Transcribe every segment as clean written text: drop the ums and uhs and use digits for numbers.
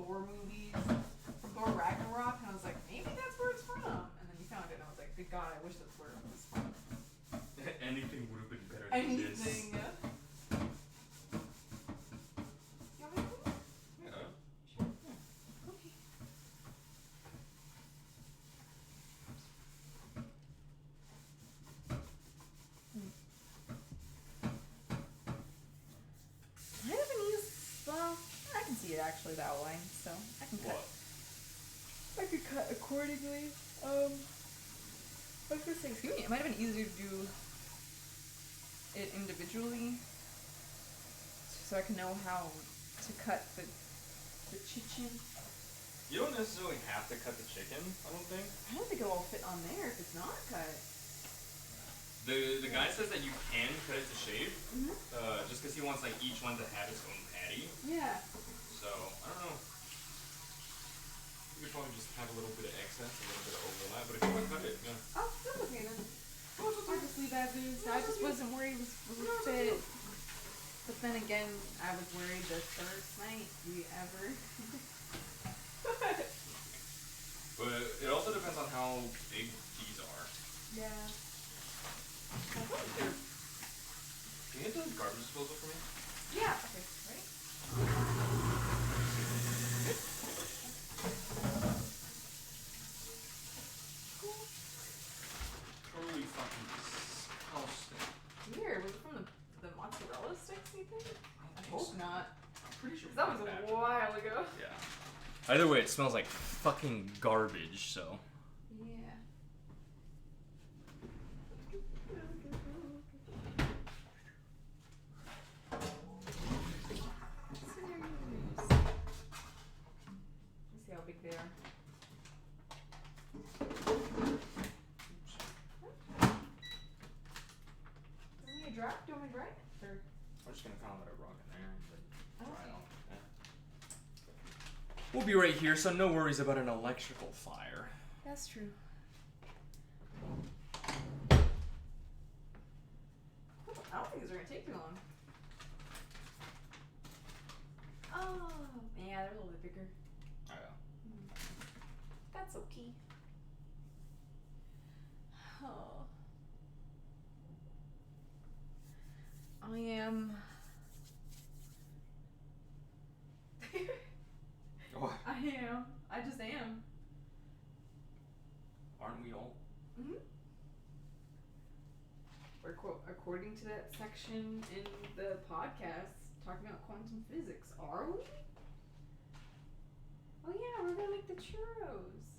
Thor movies from Thor Ragnarok, and I was like, maybe that's where it's from. And then you found it, and I was like, good God, I wish that's where it was from. Anything would have been better than this. Anything. You want me to do it? Yeah. Sure. Yeah. Okay. I haven't used, well, I can see it actually, the outline, so I can cut. What? I could cut accordingly. I was gonna say, excuse me, it might have been easier to do it individually, so I can know how to cut the chicken. You don't necessarily have to cut the chicken, I don't think. I don't think it'll all fit on there if it's not cut. The guy says that you can cut it to shape, just because he wants like each one to have its own patty. Yeah. So I don't know. You could probably just have a little bit of excess, a little bit of overlap, but if you want to cut it, yeah. Oh, that's okay then. I'll just leave as is. I just wasn't worried it would fit. But then again, I was worried the first night we ever. But it also depends on how big these are. Yeah. I thought they're... Can you get the garbage disposal for me? Yeah. Okay. Ready? Cool. Totally fucking disgusting. Weird. Was it from the mozzarella sticks, you think? I hope not. I'm pretty sure. That was a while ago. Yeah. Either way, it smells like fucking garbage, so. Yeah. Let's see how big they are. Doesn't need a drop? Do you want me to dry it? Or? I'm just gonna kind of let it rock in there and dry it off. Yeah. We'll be right here, so no worries about an electrical fire. That's true. I don't think these are gonna take too long. Oh, yeah, they're a little bit bigger. Oh yeah. That's okay. Oh. I am. What? I am. I just am. Aren't we all? Mm-hmm. According to that section in the podcast talking about quantum physics, are we? Oh yeah, we're gonna make the churros.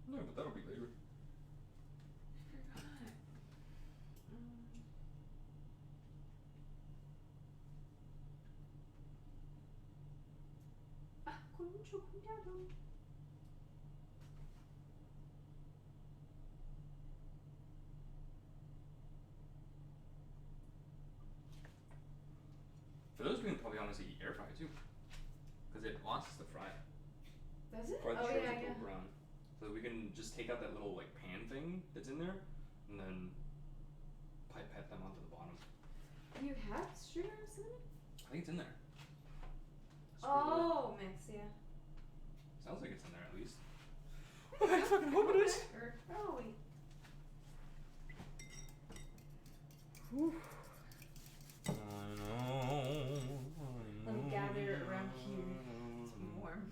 No, but that'll be later. I forgot. Con mucho cuidado. For those, we can probably honestly air fry too, because it wants us to fry it. Does it? Fry the Oh churros yeah, until yeah. brown. So we can just take out that little like pan thing that's in there, and then pipette them onto the bottom. You have sugar and cinnamon? I think it's in there. It's Oh, mix, yeah. Sounds like it's in there at least. I fucking hope it is. Or, oh wait. I know. Let me gather around here. It's warm.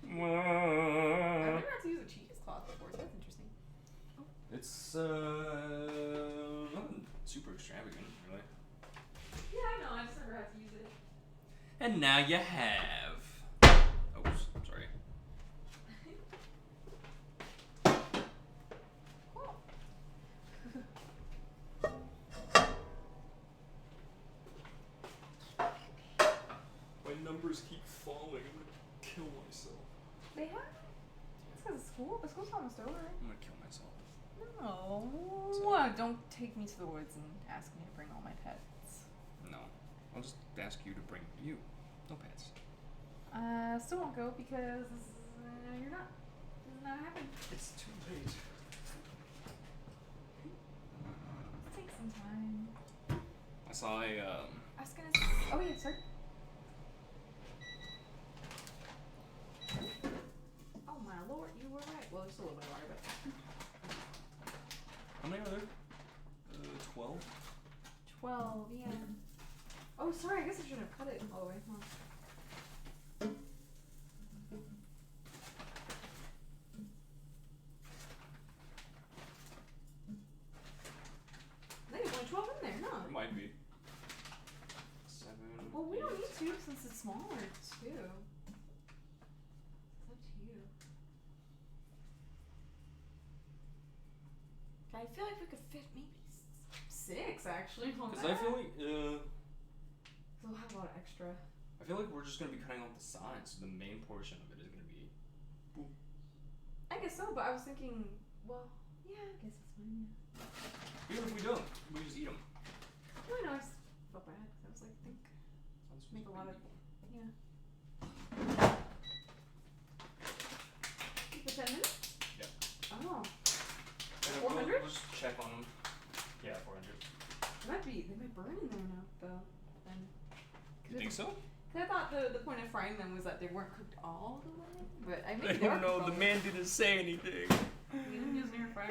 I've never had to use a cheesecloth before, so that's interesting. It's nothing super extravagant, really. Yeah, I know. I just never had to use it. And now you have. Oops, sorry. Cool. My numbers keep falling. I'm gonna kill myself. They have? It's because of school. The school's almost over. I'm gonna kill myself. No. Don't take me to the woods and ask me to bring all my pets. No. I'll just ask you to bring you. No pets. Still won't go because you're not. It's not happening. It's too late. Let's take some time. I saw a was gonna. Oh yeah, sorry. Oh my lord, you were right. Well, there's a little bit of water, but. How many are there? 12? 12, yeah. Oh, sorry, I guess I shouldn't have cut it all the way. Huh. I think there's only 12 in there, no? There might be. 7. Well, we don't 8. need to since it's smaller, too. It's up to you. I feel like we could fit maybe 6, actually. Because I feel like, So we'll have a lot of extra. I feel like we're just going to be cutting off the sides, so the main portion of it is going to be. Boom. I guess so, but I was thinking, well, yeah, I guess it's fine, yeah. Even if we don't, we just eat them. No, I know, I just felt bad because I was like, make a lot of, yeah. For 10 minutes? Yep. Oh. And 400? we'll just check on them. Yeah, 400. They might burn in there now, though. Then. You think so? Cause I thought the point of frying them was that they weren't cooked all the way, but I I maybe they don't were know, cooked the all man didn't say anything. We didn't use an air fryer.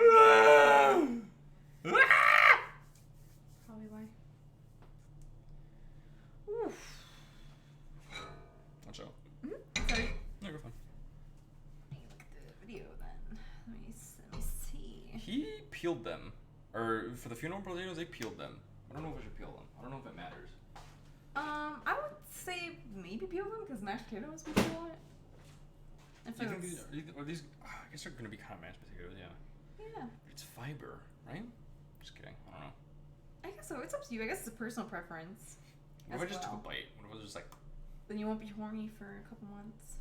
Probably why. Oof. Watch out. Sorry. No, you're fine. Let me look at the video then. Let me see. He peeled them. Or for the funeral potatoes, they peeled them. I don't know if I should peel them. I don't know if it matters. I would say maybe peel them because mashed potatoes would peel on it. Do you think are these? I guess they're gonna be kind of mashed potatoes, yeah. Yeah. But it's fiber, right? Just kidding. I don't know. I guess so. It's up to you. I guess it's a personal preference. What if I just took a bite? What if I was just like? Then you won't be horny for a couple months.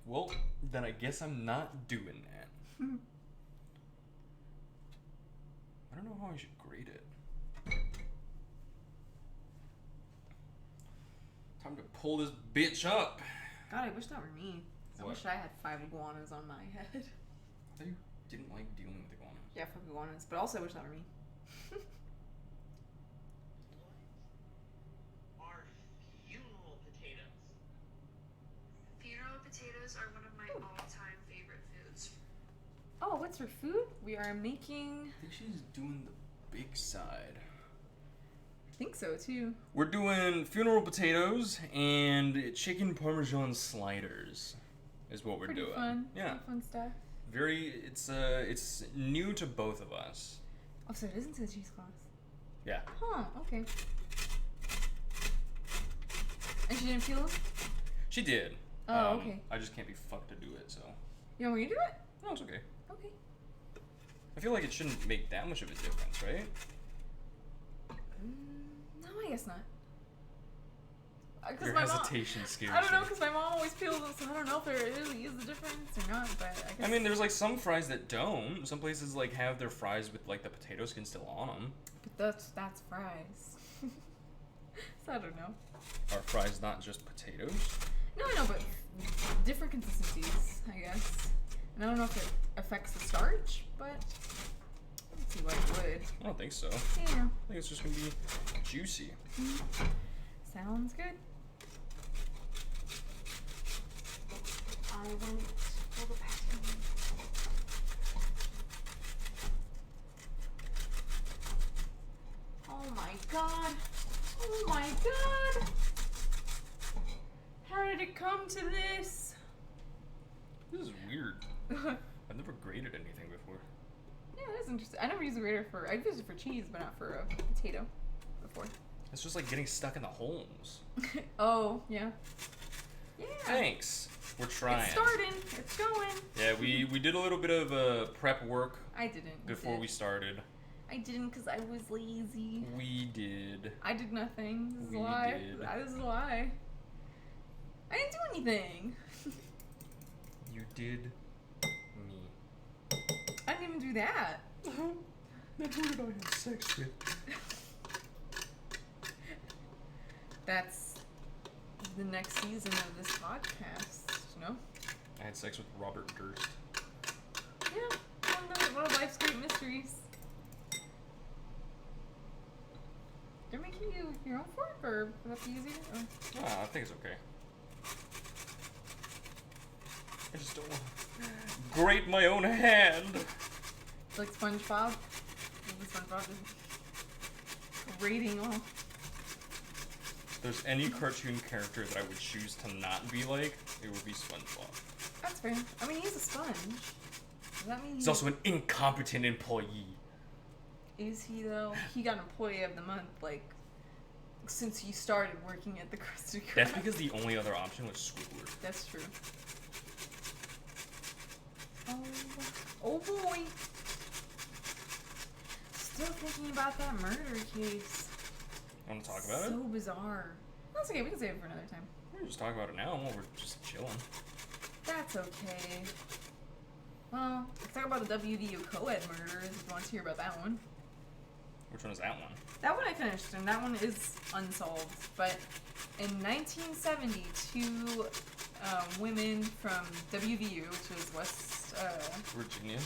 Well, then I guess I'm not doing that. I don't know how I should grade it. Time to pull this bitch up. God, I wish that were me. I What? wish I had 5 iguanas on my head. I thought you didn't like dealing with iguanas. Yeah, 5 iguanas. But also I wish that were me. Are funeral potatoes. Funeral potatoes are one of my all-time favorite foods. Oh, what's for food? We are making... I think she's doing the big side. I think so, too. We're doing funeral potatoes and chicken Parmesan sliders. Is what we're Pretty doing. fun. Yeah. Pretty fun stuff. It's new to both of us. Oh, so it isn't a cheesecloth. Yeah. Huh, okay. And she didn't peel them? She did. Oh, okay. I just can't be fucked to do it, so. You want me to do it? No, it's okay. Okay. I feel like it shouldn't make that much of a difference, right? No, I guess not. Your my hesitation scares I don't know, me. because my mom always peels them, so I don't know if there really is a difference or not, but I guess... I mean, there's like some fries that don't. Some places like have their fries with like the potato skin still on them. But that's fries. So I don't know. Are fries not just potatoes? No, I know, but different consistencies, I guess. And I don't know if it affects the starch, but let's see what it would. I don't think so. Yeah. I think it's just gonna be juicy. Sounds good. I went for the packing. Oh my god. Oh my god. How did it come to this? This is weird. I've never grated anything before. Yeah, that's interesting. I never used a grater for... I've used it for cheese, but not for a potato before. It's just like getting stuck in the holes. Oh, yeah. Yeah. Thanks. We're trying. It's starting. It's going. Yeah, we did a little bit of prep work I didn't. before we started. I didn't because I was lazy. We did. I did nothing. This is We a lie. did. This is a lie. I didn't do anything. You did me. I didn't even do that. Then who did I have sex with? That's the next season of this podcast, you know? I had sex with Robert Durst. Yeah, one of life's great mysteries. They're making your own fork, or would that be easier? Or? I think it's okay. I just don't want to grate my own hand. Like SpongeBob? Maybe SpongeBob is grating off. If there's any cartoon character that I would choose to not be like, it would be SpongeBob. That's fair. I mean, he's a sponge. Does that mean He's also an incompetent employee. Is he, though? He got Employee of the Month, like, since he started working at the Krusty Krab. That's because the only other option was Squidward. That's true. Oh boy! Still thinking about that murder case. Want to talk about it? So bizarre. That's okay, we can save it for another time. We can just talk about it now while we're just chilling. That's okay. Well, let's talk about the WVU co-ed murders if you want to hear about that one. Which one is that one? That one I finished, and that one is unsolved. But in 1970, two women from WVU, which is Virginia?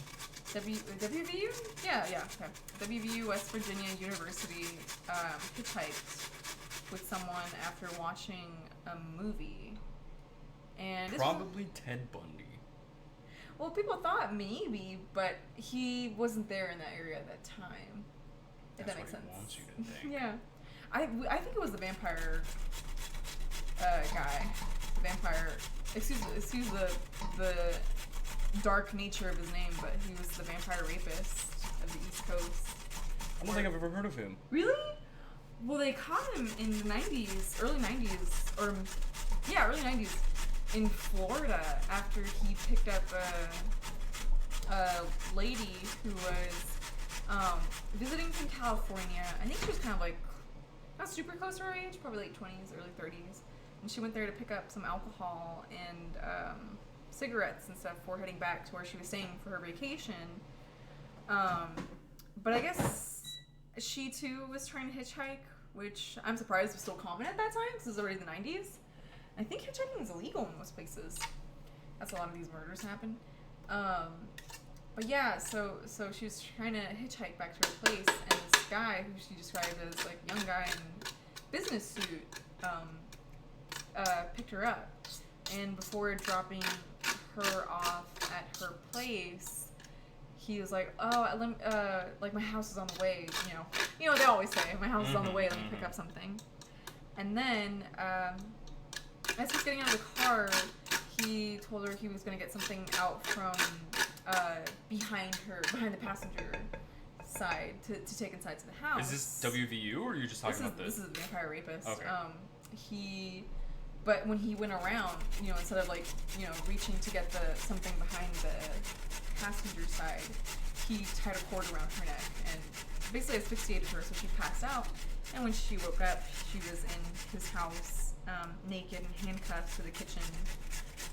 WVU? Yeah, okay. WVU, West Virginia University, hitchhiked with someone after watching a movie. And Probably Ted Bundy. Well, people thought maybe, but he wasn't there in that area at that time. If That's that makes what sense. he wants you to think. Yeah. I think it was the vampire guy. Vampire. Excuse the dark nature of his name, but he was the vampire rapist of the East Coast. I don't think I've ever heard of him. Really? Well, they caught him in the 90s, early 90s, early 90s, in Florida after he picked up a lady who was visiting from California. I think she was kind of like not super close to her age, probably late 20s, early 30s. And she went there to pick up some alcohol and cigarettes and stuff before heading back to where she was staying for her vacation. But I guess she too was trying to hitchhike, which I'm surprised was still common at that time because it was already the 90s. I think hitchhiking is illegal in most places. That's a lot of these murders happen. But yeah, so she was trying to hitchhike back to her place, and this guy, who she described as like young guy in business suit, picked her up. And before dropping her off at her place, he was like, "Oh, like my house is on the way." You know what they always say, "My house is on the way. Let me pick up something." And then, as he's getting out of the car, he told her he was gonna get something out from behind the passenger side to take inside to the house. Is this WVU, or are you just talking about this? This is a vampire rapist. Okay. But when he went around, instead of reaching to get something behind the passenger side, he tied a cord around her neck and basically asphyxiated her, so she passed out. And when she woke up, she was in his house, naked and handcuffed to the kitchen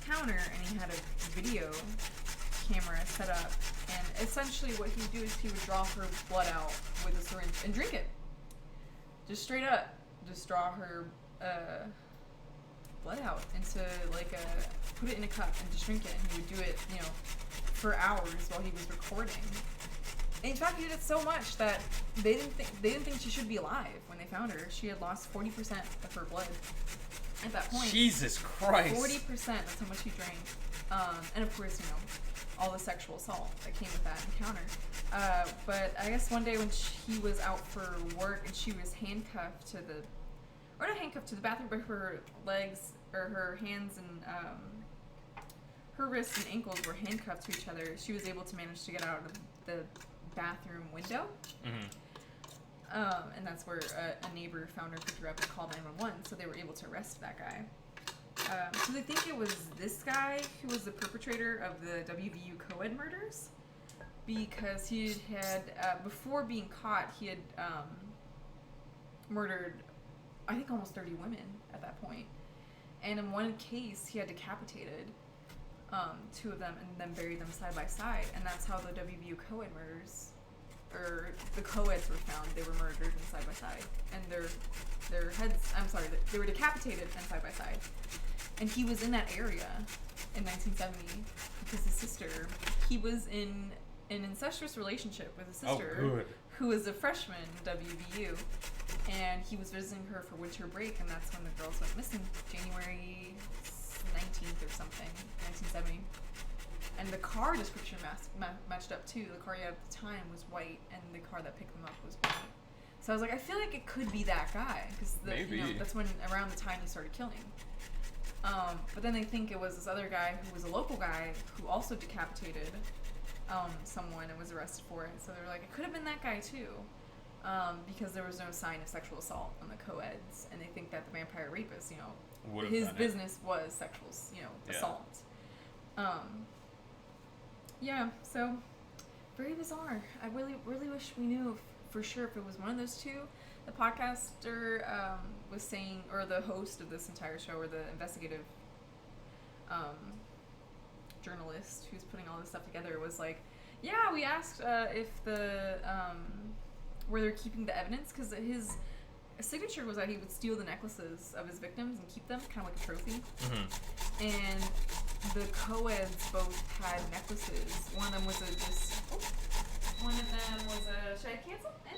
counter, and he had a video camera set up. And essentially what he would do is he would draw her blood out with a syringe and drink it. Just straight up. Just draw her blood out into put it in a cup and just drink it. And he would do it, for hours while he was recording. And in fact, he did it so much that they didn't think she should be alive when they found her. She had lost 40% of her blood at that point. Jesus Christ. 40%, that's how much he drank. And of course, all the sexual assault that came with that encounter. But I guess one day when he was out for work and she was handcuffed to the bathroom, but her legs, or her hands and her wrists and ankles were handcuffed to each other, she was able to manage to get out of the bathroom window. And that's where a neighbor found her, picked her up, and called 911, so they were able to arrest that guy. So they think it was this guy who was the perpetrator of the WVU co-ed murders, because he had, before being caught, he had murdered, I think, almost 30 women at that point. And in one case, he had decapitated 2 of them and then buried them side by side. And that's how the WVU co-ed murders, or the co-eds were found. They were murdered and side by side. And their heads, they were decapitated and side by side. And he was in that area in 1970 because his sister, he was in an incestuous relationship with his sister, who was a freshman in WVU. and he was visiting her for winter break, and that's when the girls went missing, January 19th or something, 1970. And the car description matched up too. The car you had at the time was white, and the car that picked them up was white. So I was like, I feel like it could be that guy, because that's when around the time he started killing. But then they think it was this other guy who was a local guy who also decapitated someone and was arrested for it. So they were like, it could have been that guy too, because there was no sign of sexual assault on the co-eds, and they think that the vampire rapist, his business was sexual, assault. Yeah, so very bizarre. I really, really wish we knew for sure if it was one of those two. The podcaster was saying, or the host of this entire show, or the investigative journalist who's putting all this stuff together, was like, yeah, we asked if where they're keeping the evidence, because his signature was that he would steal the necklaces of his victims and keep them, kind of like a trophy. Mm-hmm. And the co-eds both had necklaces. One of them was should I cancel it?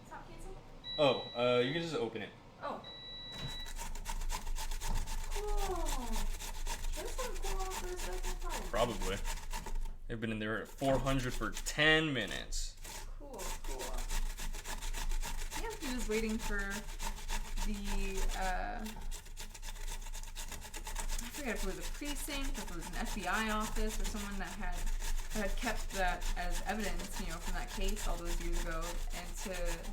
Stop cancel? Oh, you can just open it. Oh. Cool. There's some cool for a second time. Probably. They've been in there at 400 for 10 minutes. Cool. Yeah, he was waiting for the, I forget if it was a precinct, if it was an FBI office, or someone that had kept that as evidence, from that case all those years ago, and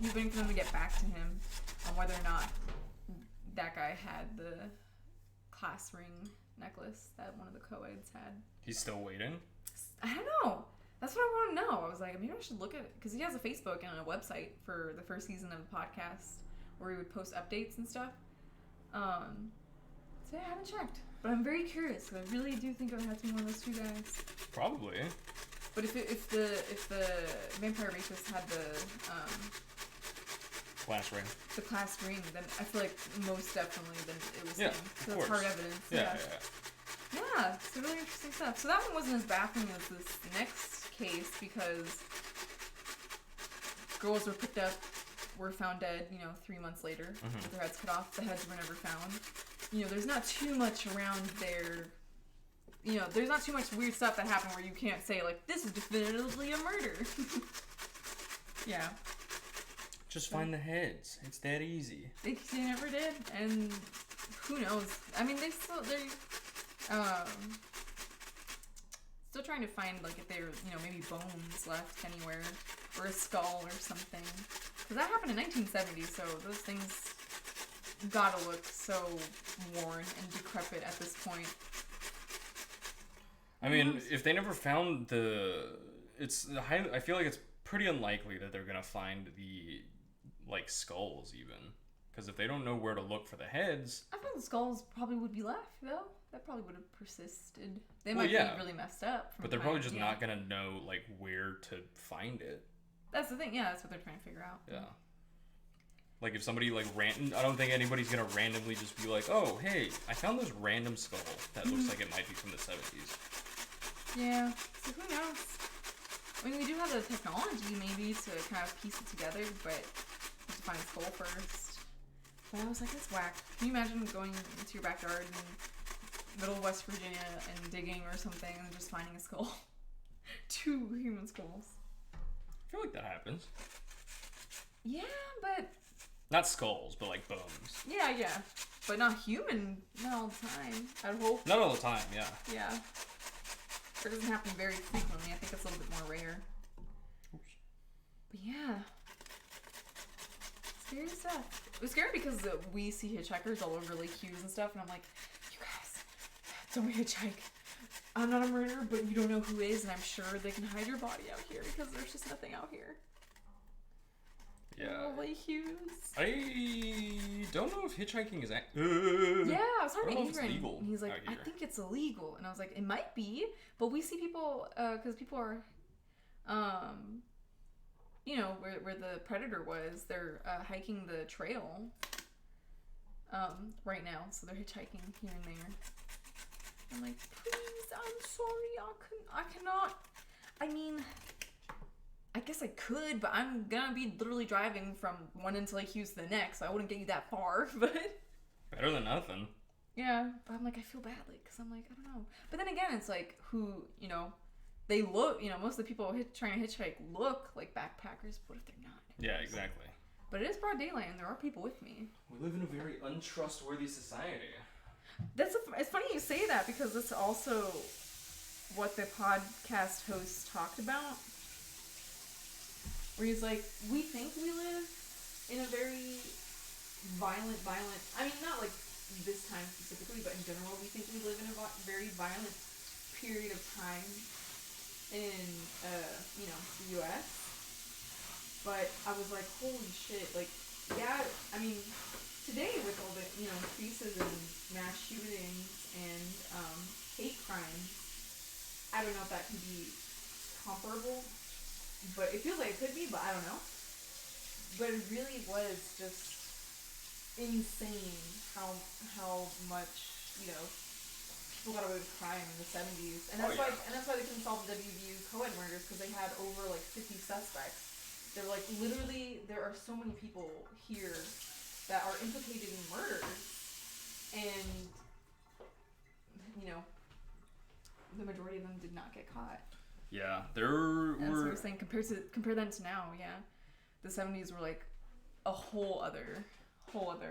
he was waiting for them to get back to him on whether or not that guy had the class ring necklace that one of the co-eds had. He's still waiting? I don't know. That's what I want to know. I was like, maybe I should look at it, because he has a Facebook and a website for the first season of the podcast where he would post updates and stuff. So yeah, I haven't checked. But I'm very curious, because I really do think it would have to be one of those two guys. Probably. But if the vampire rapist had the class ring, then I feel like most definitely then it was him. So that's hard evidence. Yeah, it's really interesting stuff. So that one wasn't as baffling as this next case, because girls were found dead, 3 months later, with their heads cut off. The heads were never found. There's not too much around there. There's not too much weird stuff that happened where you can't say, like, this is definitively a murder. Yeah. Just find the heads. It's that easy. They never did, and who knows? I mean, they're still trying to find, like, if there maybe bones left anywhere, or a skull or something. Because that happened in 1970, so those things gotta look so worn and decrepit at this point. I mean, if they never found I feel like it's pretty unlikely that they're gonna find the, like, skulls even, because if they don't know where to look for the heads, I think the skulls probably would be left though. That probably would have persisted. They might be really messed up. But they're probably just not gonna know, like, where to find it. That's the thing. Yeah, that's what they're trying to figure out. Yeah. Like, if somebody, like, I don't think anybody's gonna randomly just be like, oh, hey, I found this random skull that looks like it might be from the 70s. Yeah. So who knows? I mean, we do have the technology, maybe, to kind of piece it together, but you have to find a skull first. But I was like, that's whack. Can you imagine going into your backyard in middle of West Virginia and digging or something and just finding a skull? 2 human skulls. I feel like that happens. Yeah, but... Not skulls, but, like, bones. Yeah. But not human, not all the time, I'd hope. Not all the time, yeah. Yeah. It doesn't happen very frequently. I think it's a little bit more rare. Oops. But yeah. Scary stuff. It was scary because we see hitchhikers all over Lake Hughes and stuff, and I'm like, you guys, don't hitchhike. I'm not a murderer, but you don't know who is, and I'm sure they can hide your body out here because there's just nothing out here. Yeah. Lake Hughes. I don't know if hitchhiking is yeah, I was talking to Adrian, legal, and he's like, I think it's illegal, and I was like, it might be, but we see people, because people are, where the predator was, they're hiking the trail, right now, so they're hitchhiking here and there. I'm like, please, I'm sorry, I cannot. I mean, I guess I could, but I'm gonna be literally driving from one end to Lake Hughes to the next, so I wouldn't get you that far, but... Better than nothing. Yeah, but I'm like, I feel badly, because I'm like, I don't know. But then again, it's like, who, you know, they look, you know, most of the people trying to hitchhike look like backpackers, but what if they're not? Yeah, exactly. But it is broad daylight, and there are people with me. We live in a very untrustworthy society. It's funny you say that, because that's also what the podcast host talked about. Where he's like, we think we live in a very violent, I mean, not like this time specifically, but in general, we think we live in a very violent period of time in, you know, the U.S. But I was like, holy shit, like, yeah, I mean, today with all the, you know, increases in mass shootings and hate crimes, I don't know if that can be comparable, but it feels like it could be, but I don't know. But it really was just insane how much, you know, people got away with crime in the 70s. And that's why they couldn't solve the WVU co-ed murders, because they had over like 50 suspects. They're like, literally, there are so many people here that are implicated in murders, and, you know, the majority of them did not get caught. Yeah, there were... That's what I was saying, compare them to now, yeah. The 70s were like a whole other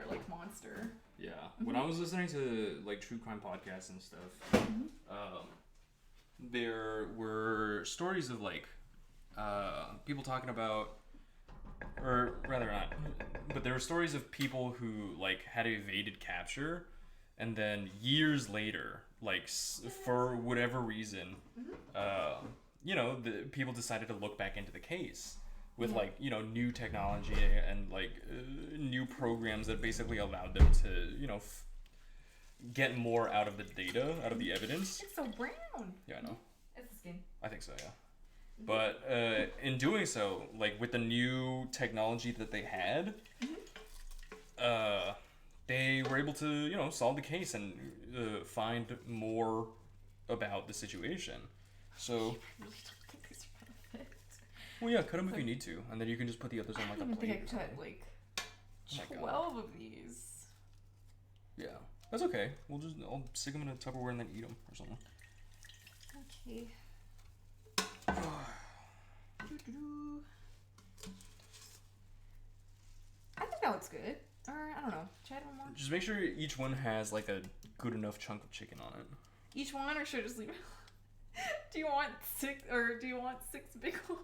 like monster. Yeah, when I was listening to like true crime podcasts and stuff, there were stories of like people talking about, or rather not, but there were stories of people who like had evaded capture, and then years later, like for whatever reason, you know, the people decided to look back into the case with like, you know, new technology and like new programs that basically allowed them to, you know, get more out of the data, out of the evidence. It's so brown. Yeah, I know. It's the skin. I think so, yeah. But in doing so, like with the new technology that they had, they were able to, you know, solve the case and find more about the situation. So, well, yeah, cut them if you need to, and then you can just put the others on like a plate. I think I cut like 12 of these. Yeah, that's okay. I'll stick them in a Tupperware and then eat them or something. Okay. I think that looks good. Or I don't know. Should I add one more? Just make sure each one has like a good enough chunk of chicken on it. Each one, or should I just leave it? Do you want 6 big ones?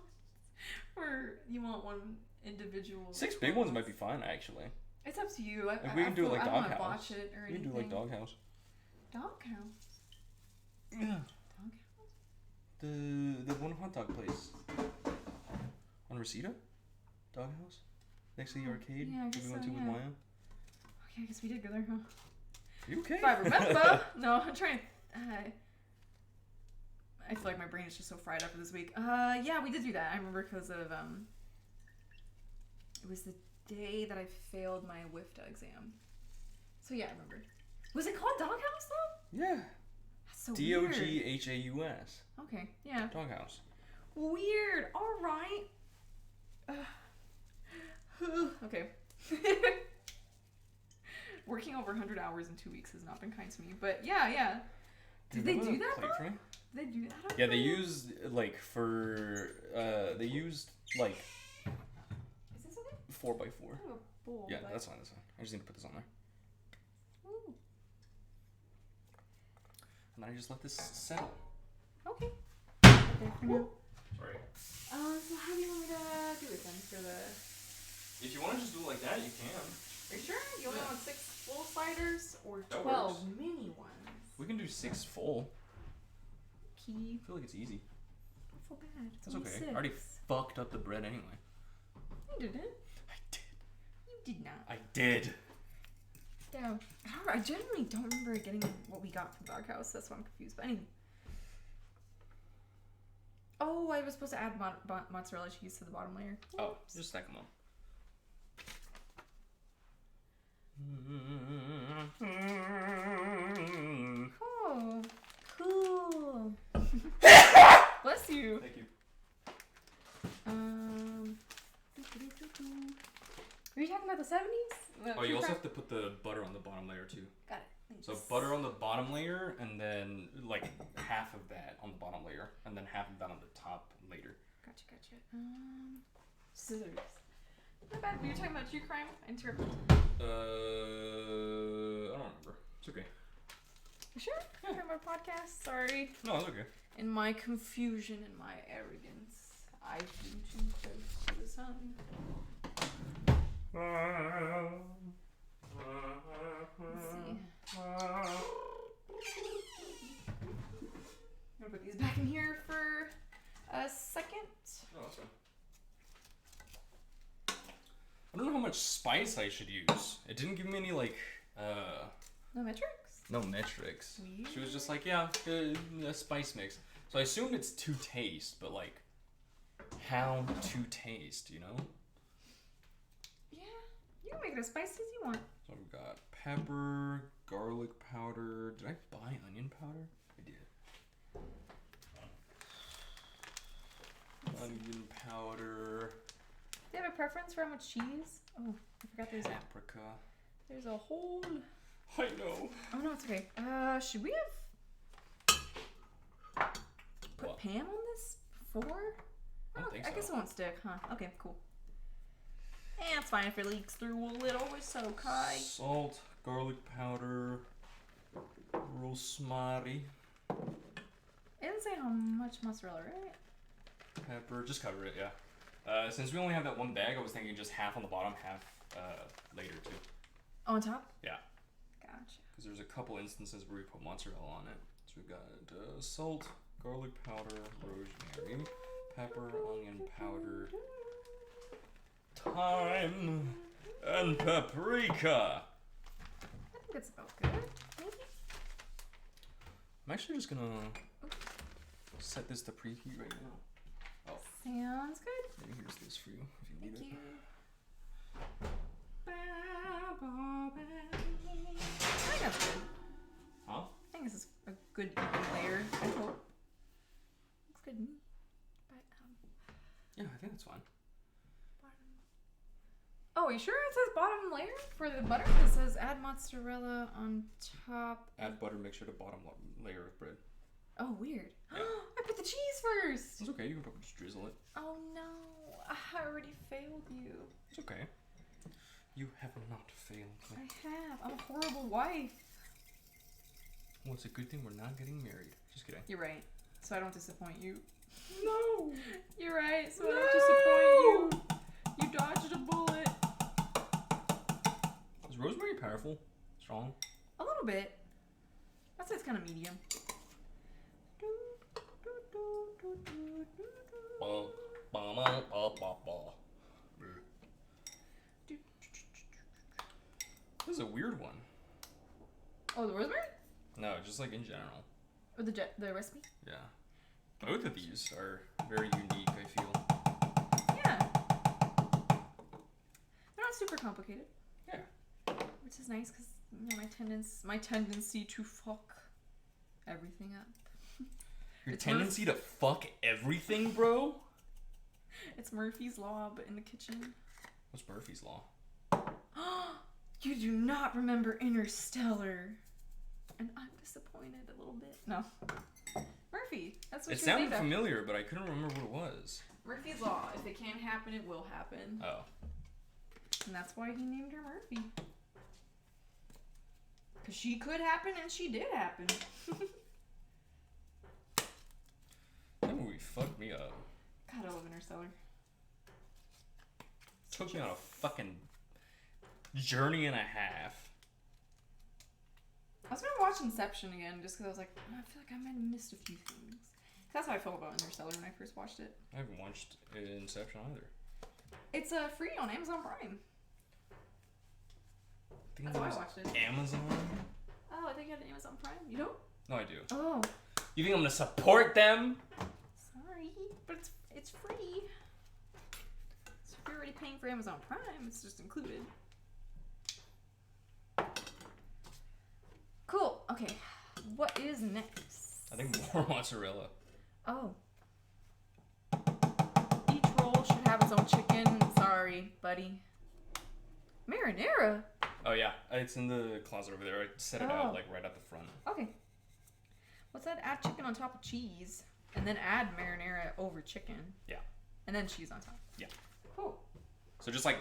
Or you want one individual? 6 big ones might be fine, actually. It's up to you. We can do it like I don't want to Doghouse. botch it or We anything. can do like Doghouse. Doghouse? Yeah. Doghouse? The one hot dog place. On Reseda? Doghouse? Next to the arcade? Yeah, I guess we went so, to with yeah. Maya? Okay, I guess we did go there, huh? You okay? If I remember. No, I'm trying. I feel like my brain is just so fried after this week. Yeah, we did do that. I remember because of it was the day that I failed my WIFTA exam. So yeah, I remember. Was it called Doghouse though? Yeah. That's so weird. Doghaus. Okay, yeah. Doghouse. Weird. All right. Okay. Working over 100 hours in 2 weeks has not been kind to me, but yeah. Did they do that though? Did they do that? Yeah, they used like they used like. Is this okay? 4x4. I have a bowl, Yeah, but... that's fine. I just need to put this on there. Ooh. And then I just let this settle. Okay. Okay, for now. Sorry. So how do you want me to do it then for the... If you want to just do it like that, you can. Are you sure? You only want 6 full sliders or That 12 works. mini ones? We can do 6 full. Key. I feel like it's easy. Don't feel bad. It's That's only okay. 6. I already fucked up the bread anyway. You didn't. I did. You did not. I did. Yeah. I generally don't remember getting what we got from Doghouse. That's why I'm confused. But anyway. Oh, I was supposed to add mozzarella cheese to the bottom layer. Oh, just stack them up. Cool. Bless you. Thank you. Are you talking about the 70s? Oh, you also have to put the butter on the bottom layer too. Got it. Thanks. So butter on the bottom layer, and then like half of that on the bottom layer, and then half of that on the top later. Gotcha. Scissors. Not bad. Were you talking about true crime? I interrupted. I don't remember. It's okay. You sure? Yeah. Talking about podcast? Sorry. No, it's okay. In my confusion and my arrogance, I flew too close to the sun. Let's see. I'm gonna put these back in here for a second. Oh, that's fine. I don't know how much spice I should use. It didn't give me any like No metrics? no metrics. Weird. She was just like, yeah, a spice mix. So I assumed it's to taste, but like, how to taste, you know? Yeah, you can make it as spicy as you want. So we've got pepper, garlic powder. Did I buy onion powder? I did. Onion powder. Do you have a preference for how much cheese? Oh, I forgot Paprika. there's a whole... I know. Oh no, it's okay. Should we have put What? Pam on this before? I don't think I guess so. it won't stick, huh? Okay, cool. And it's fine if it leaks through a little. It's okay. Salt, garlic powder, rosemary, It didn't say how much mozzarella, right? pepper. Just cover it, yeah. Since we only have that one bag, I was thinking just half on the bottom, half later too. On top? Yeah. Gotcha. Because there's a couple instances where we put mozzarella on it. So we've got salt, garlic powder, rosemary, pepper, onion powder, thyme, and paprika. I think it's about good. Maybe? I'm actually just gonna set this to preheat right now. Oh, Sounds good. maybe here's this for you if you need Thank it. you. I think that's good. Huh? I think this is a good even layer. I hope. Looks good to me. But Yeah, I think that's fine. bottom. Oh, you sure it says bottom layer for the butter? It says add mozzarella on top. Add butter, make sure the bottom layer of bread. Oh, weird. Yeah. I put the cheese first. It's okay, you can probably just drizzle it. Oh no, I already failed you. It's okay. You have not failed me. I have. I'm a horrible wife. Well, it's a good thing we're not getting married. Just kidding. You're right. So I don't disappoint you. No! You're right. So I don't disappoint you. You dodged a bullet. Is rosemary powerful? Strong? A little bit. I'd say it's kind of medium. This is a weird one. Oh, the rosemary? No, just like in general. Or the recipe? Yeah. Both of these are very unique, I feel. Yeah. They're not super complicated. Yeah. Which is nice because you know, my tendency to fuck everything up. Your It's tendency to fuck everything, bro? It's Murphy's Law, but in the kitchen. What's Murphy's Law? You do not remember Interstellar. And I'm disappointed a little bit. No. Murphy. That's what It she was sounded named after. familiar, but I couldn't remember what it was. Murphy's Law. If it can't happen, it will happen. Oh. And that's why he named her Murphy. Because she could happen, and she did happen. That movie fucked me up. God, I love Interstellar. Took me on a fucking journey and a half. I was gonna watch Inception again just because I was like, I feel like I might have missed a few things. That's how I felt about Interstellar when I first watched it. I haven't watched Inception either. It's free on Amazon Prime. I think That's it why I was watched it. Amazon? Oh, I think you have Amazon Prime. You don't? No, I do. Oh, You think I'm gonna support them? sorry, but it's free. So if you're already paying for Amazon Prime, it's just included. Cool. Okay, what is next? I think more mozzarella. Oh. Each roll should have its own chicken. Sorry. Sorry, buddy. Marinara? Oh yeah, it's in the closet over there. I set it Oh. out like right at the front. Okay. What's that? Add chicken on top of cheese. And then add marinara over chicken. Yeah. And then cheese on top. Yeah. Cool. So just like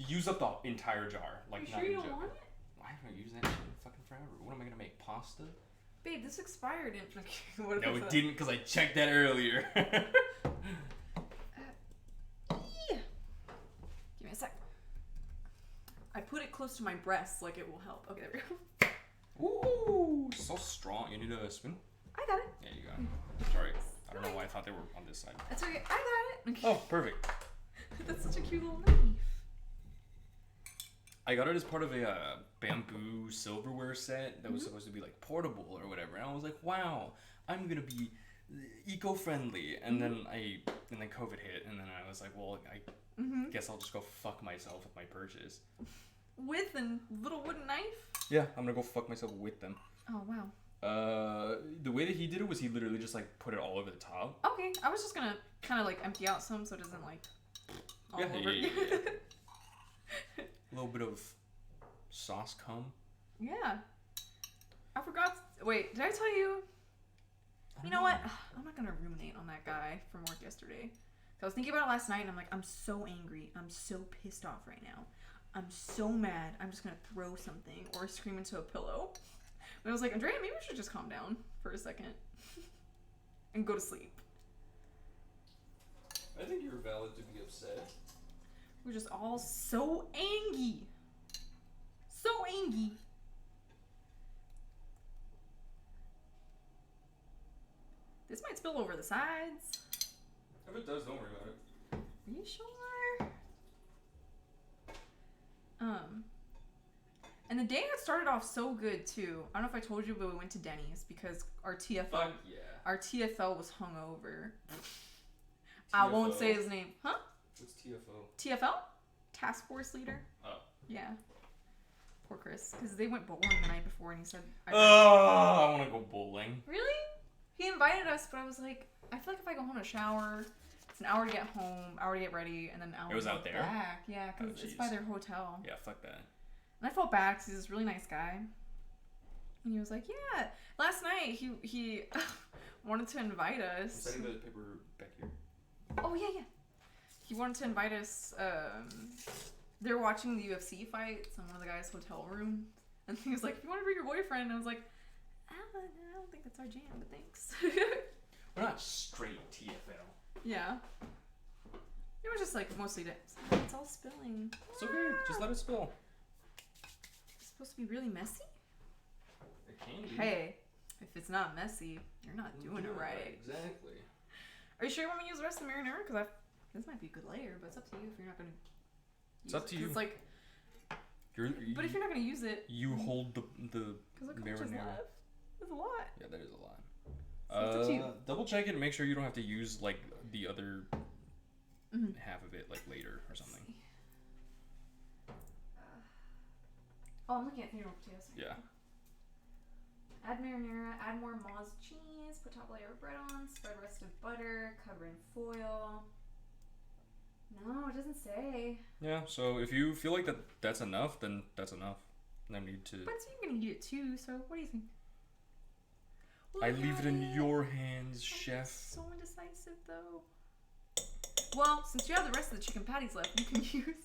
use up the entire jar. Like You not sure you even don't joke. want it? Why am I using that shit fucking forever? What am I gonna make? Pasta? Babe, this expired in. What if No, it's it didn't because I checked that earlier. Yeah. Give me a sec. I put it close to my breast like it will help. Okay, there we go. Ooh, so strong. You need a spoon? I got it. Yeah, you got it. Sorry. I don't know why I thought they were on this side. That's okay. I got it. Oh, perfect. That's such a cute little knife. I got it as part of a bamboo silverware set that was supposed to be like portable or whatever, and I was like, "Wow, I'm gonna be eco-friendly." And then COVID hit, and then I was like, "Well, I guess I'll just go fuck myself with my purchase." With a little wooden knife? Yeah, I'm gonna go fuck myself with them. Oh, wow. The way that he did it was he literally just like put it all over the top. Okay, I was just gonna kind of like empty out some so it doesn't like all Yeah, over. yeah. A little bit of sauce cum. Yeah. I forgot. Wait, did I tell you? You know what? I'm not gonna ruminate on that guy from work yesterday. I was thinking about it last night, and I'm like, I'm so angry. I'm so pissed off right now. I'm so mad. I'm just gonna throw something or scream into a pillow. And I was like, Andrea, maybe we should just calm down for a second and go to sleep. I think you're valid to be upset. We're just all so angry. So angry. This might spill over the sides. If it does, don't worry about it. Are you sure? And the day had started off so good too. I don't know if I told you, but we went to Denny's because our TFL Fuck yeah. our TFL was hungover. I won't say his name. Huh? What's TFO? TFL? Task Force Leader? Oh. Yeah. Poor Chris. Because they went bowling the night before and he said... I want to go bowling. Really? He invited us, but I was like, I feel like if I go home to shower, it's an hour to get home, hour to get ready, and then an hour It was to out get there? back. Yeah, because Oh, it's by jeez. their hotel. Yeah, fuck that. And I felt bad because he's this really nice guy. And he was like, yeah. Last night, he wanted to invite I'm us. setting the paper back here. Oh, yeah, yeah. He wanted to invite us. They were watching the UFC fights in one of the guys' hotel rooms. And he was like, if you want to bring your boyfriend. And I was like, I don't think that's our jam, but thanks. We're not straight TFL. Yeah. It was just like mostly it's all spilling. It's okay. Just let it spill. It's supposed to be really messy? It can be. Hey, if it's not messy, you're not doing it right. Exactly. Are you sure you want me to use the rest of the marinara? Because this might be a good layer, but it's up to you if you're not going to It's up to you. It's like, but if you're not going to use it... You hold the Because look how much is marinara. left. That's a lot. Yeah, that is a lot. So it's up to you. Double check it and make sure you don't have to use like the other half of it like later or something. Oh, I'm looking at potato potatoes. Yeah. Add marinara, add more mozzarella cheese, put top layer of bread on, spread rest of butter, cover in foil. No, it doesn't say. Yeah, so if you feel like that's enough, then that's enough. No need to. But you're gonna eat it too, so what do you think? I Look leave at it in your hands, I'm chef. so indecisive though. Well, since you have the rest of the chicken patties left, you can use.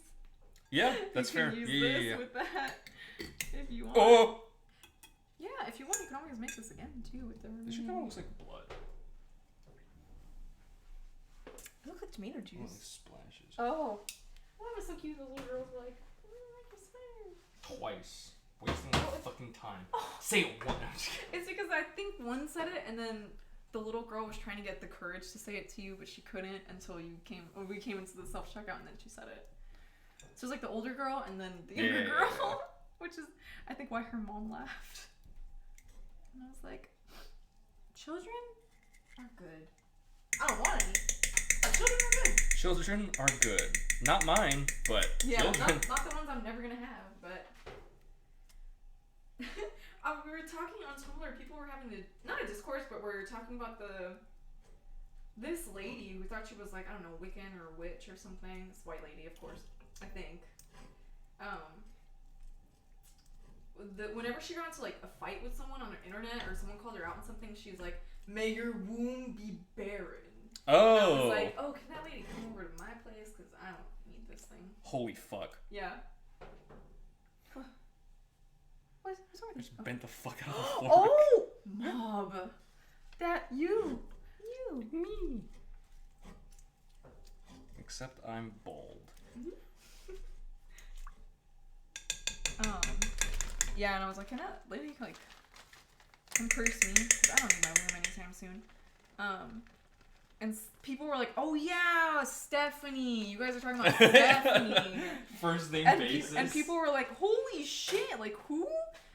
Yeah, that's you can fair. Use Yeah, this yeah. with that if you want. Oh! Yeah, if you want, you can always make this again too with the. This shit kind of looks like blood. It looks like tomato Oh, like juice. splashes. Oh, that was so cute. The little girls were like, "I really like your sweater." Twice. Wasting my fucking time. Say it once. It's because I think one said it, and then the little girl was trying to get the courage to say it to you, but she couldn't until you came. When we came into the self checkout, and then she said it. So it was like the older girl, and then the younger girl, which is I think why her mom laughed. And I was like, children are good. I don't want any. But children are good. Children are good. Not mine, but Yeah, children. not the ones I'm never gonna have, but. We were talking on Tumblr. People were having not a discourse, but we were talking about this lady who thought she was like, I don't know, Wiccan or a witch or something. This white lady, of course, I think. Whenever she got into like a fight with someone on the internet or someone called her out on something, she was like, "May your womb be barren." Oh. And I was like, "Oh, can that lady come over to my place? Because I don't need this thing." Holy fuck. Yeah. What's wrong I with just you? bent the fuck out of the floor. Oh, Mob. That you. Me. Except I'm bald. Yeah, and I was like, can that lady like come curse me? 'Cause I don't need my room anytime soon. And people were like, oh yeah, Stephanie. You guys are talking about Stephanie. First name and basis. and people were like, holy shit, like who?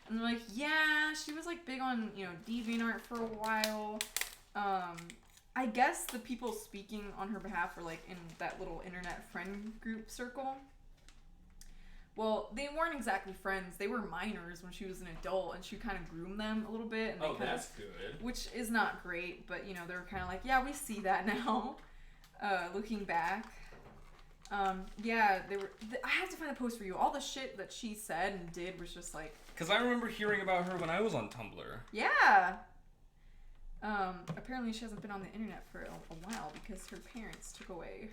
And they're like, yeah, she was like big on, you know, DeviantArt for a while. I guess the people speaking on her behalf were like in that little internet friend group circle. Well, they weren't exactly friends. They were minors when she was an adult, and she kind of groomed them a little bit. And they that's good. Which is not great, but you know, they were kind of like, yeah, we see that now. Looking back. Yeah, they were. I have to find a post for you. All the shit that she said and did was just like. Because I remember hearing about her when I was on Tumblr. Yeah. Apparently she hasn't been on the internet for a while because her parents took away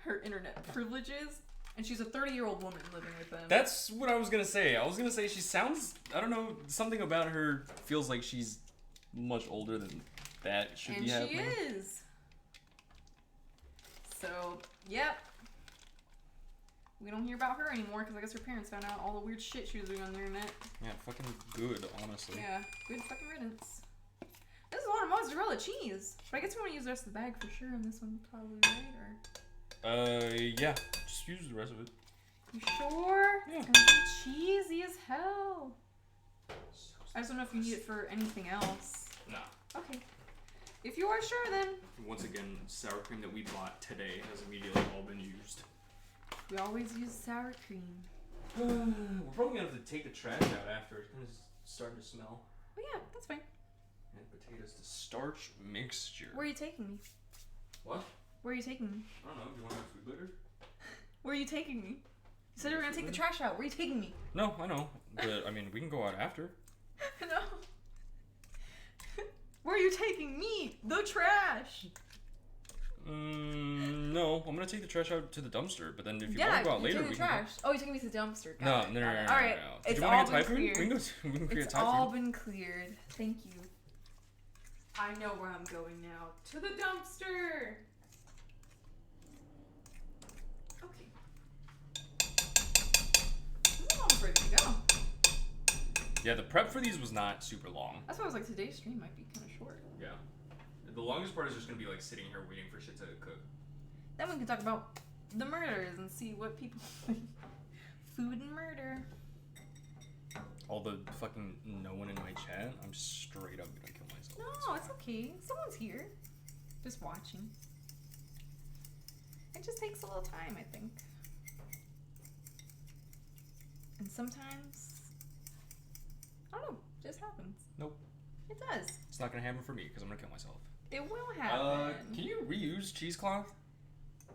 her internet privileges. And she's a 30-year-old woman living with them. That's what I was going to say. I was going to say she sounds, I don't know, something about her feels like she's much older than that should be happening. And she is. So, yep. We don't hear about her anymore because I guess her parents found out all the weird shit she was doing on the internet. Yeah, fucking good, honestly. Yeah, good fucking riddance. This is a lot of mozzarella cheese. But I guess we want to use the rest of the bag for sure on this one, probably, right? Or... yeah. Just use the rest of it. You sure? Yeah. It's gonna be cheesy as hell. I just don't know if you need it for anything else. Nah. Okay. If you are sure, then. Once again, sour cream that we bought today has immediately all been used. We always use sour cream. We're probably gonna have to take the trash out after. It's kind of starting to smell. Oh yeah, that's fine. And potatoes to starch mixture. Where are you taking me? What? Where are you taking me? I don't know. Do you want to have food later? Where are you taking me? You said you were gonna take the trash out. Where are you taking me? No, I know. But, I mean, we can go out after. No. Where are you taking me? The trash. No. I'm gonna take the trash out to the dumpster. But then if you Yeah, want to go out you're later, taking we the can. trash. Oh, you're taking me to the dumpster. No. Got it. All right. All Did right. you want It's to get Thai all food? been We can go. We can get It's Thai all food. been cleared. Thank you. I know where I'm going now. To the dumpster. Okay. This is almost ready to go. Yeah, the prep for these was not super long. That's why I was like, today's stream might be kind of short. Yeah. The longest part is just gonna be like sitting here waiting for shit to cook. Then we can talk about the murders and see what people food and murder. All the fucking no one in my chat, I'm straight up gonna kill myself. No, it's okay. Someone's here. Just watching. It just takes a little time, I think. And sometimes, I don't know, it just happens. Nope. It does. It's not gonna happen for me because I'm gonna kill myself. It will happen. Can you reuse cheesecloth?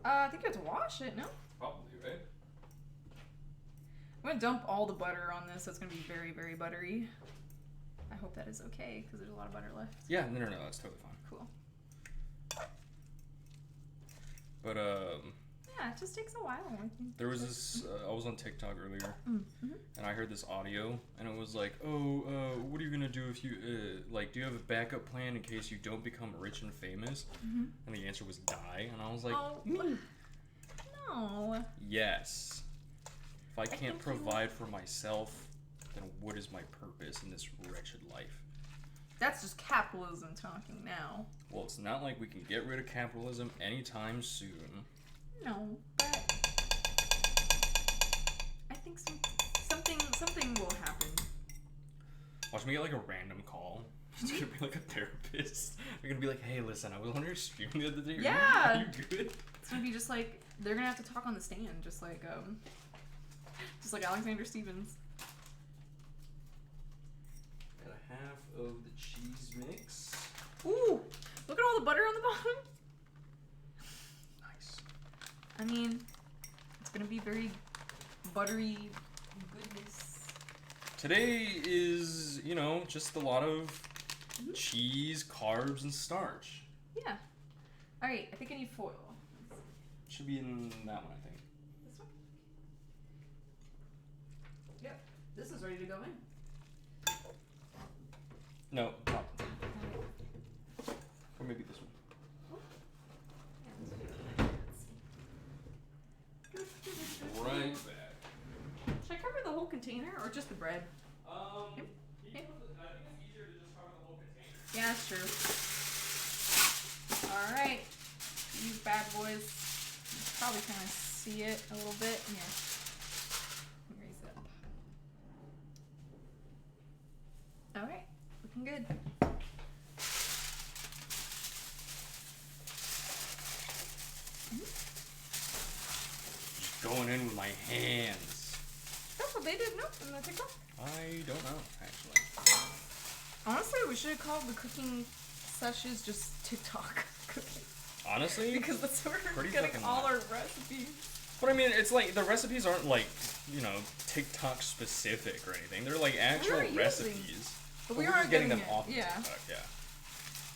I think you have to wash it, no? Probably, right? I'm gonna dump all the butter on this, so it's gonna be very, very buttery. I hope that is okay, because there's a lot of butter left. Yeah, no, that's totally fine. Cool. But Yeah, it just takes a while, I think. there was this. I was on TikTok earlier, Mm-hmm. and I heard this audio, and it was like, "Oh, what are you gonna do if you like? Do you have a backup plan in case you don't become rich and famous?" Mm-hmm. And the answer was die, and I was like, Oh, no. "Yes. If I can't think you- provide for myself, then what is my purpose in this wretched life?" That's just capitalism talking now. Well, it's not like we can get rid of capitalism anytime soon. No, but I think something will happen. Watch me get like a random call. It's gonna be like a therapist. They're gonna be like, "Hey, listen, I was on your stream the other day. Yeah. Are you good?" It's gonna be just like they're gonna have to talk on the stand, just like Alexander Stevens. Got a half of the cheese mix. Ooh, look at all the butter on the bottom? Nice. I mean, it's gonna be very buttery goodness. Today is, you know, just a lot of cheese, carbs, and starch. Yeah. Alright, I think I need foil. Should be in that one, I think. This one? Yep. This is ready to go in. No, top. Or maybe this one. Right back. Should I cover the whole container or just the bread? Yep. Yep. I think it's easier to just cover the whole container. Yeah, that's true. Alright. These bad boys. You can probably kind of see it a little bit. Here. Let me raise it up. Alright. Looking good. Just going in with my hands. That's what they did, no? In the TikTok? I don't know, actually. Honestly, we should have called the cooking sessions just TikTok cooking. Honestly? Because that's where we're Pretty getting fucking all much. our recipes. But I mean, it's like the recipes aren't like, you know, TikTok specific or anything. They're like actual We're using- recipes. But we we're are just getting getting them it. off Yeah. TikTok, yeah.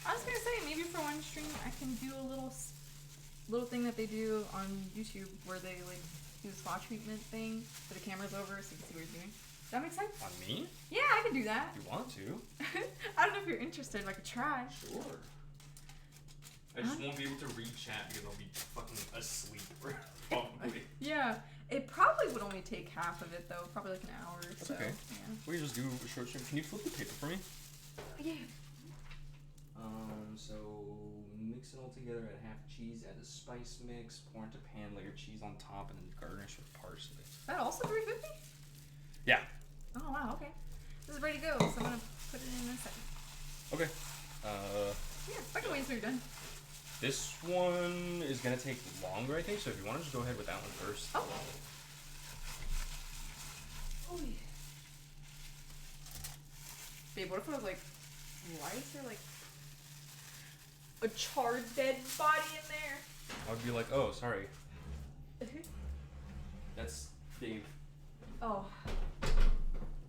I was gonna say maybe for one stream I can do a little thing that they do on YouTube where they like do the spot treatment thing for the camera's over so you can see what you're doing. Does that make sense? On me? Yeah, I can do that. You want to? I don't know if you're interested, but I could try. Sure. I just won't be able to read chat because I'll be fucking asleep. Probably. Yeah. It probably would only take half of it though, probably like an hour or That's so. okay. Yeah. We just do a short stream. Can you flip the paper for me? Yeah. So mix it all together, add half cheese, add the spice mix, pour into pan, layer cheese on top, and then garnish with parsley. That also 350? Yeah. Oh wow, okay. This is ready to go, so I'm gonna put it in a second. Okay. Yeah, second wait until you're done. This one is gonna take longer, I think. So if you want to just go ahead with that one first. Oh. Oh yeah. Babe, what if it was like, why is there like a charred dead body in there? I would be like, oh, sorry. That's Dave. Oh.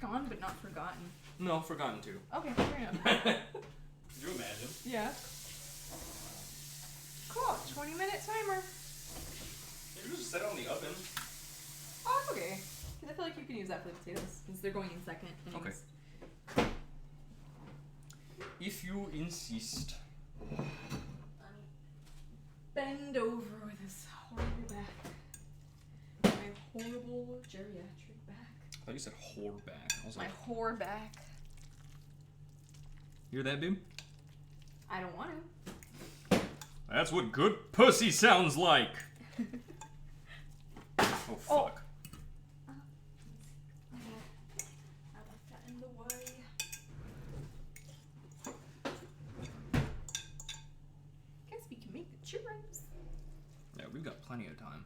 Gone but not forgotten. No, forgotten to. Okay, fair enough. Could you imagine? Yeah. Cool, 20-minute timer. You just set it on the oven. Oh, it's okay. Because I feel like you can use that for the potatoes, since they're going in second. Anyways. Okay. If you insist. Bend over with this horrible back. My horrible geriatric back. I thought you said whore back. I was My like, whore back. hear that, babe? I don't want to. That's what good pussy sounds like. Oh, fuck. I left that in the way. Guess we can make the churros. Yeah, we've got plenty of time.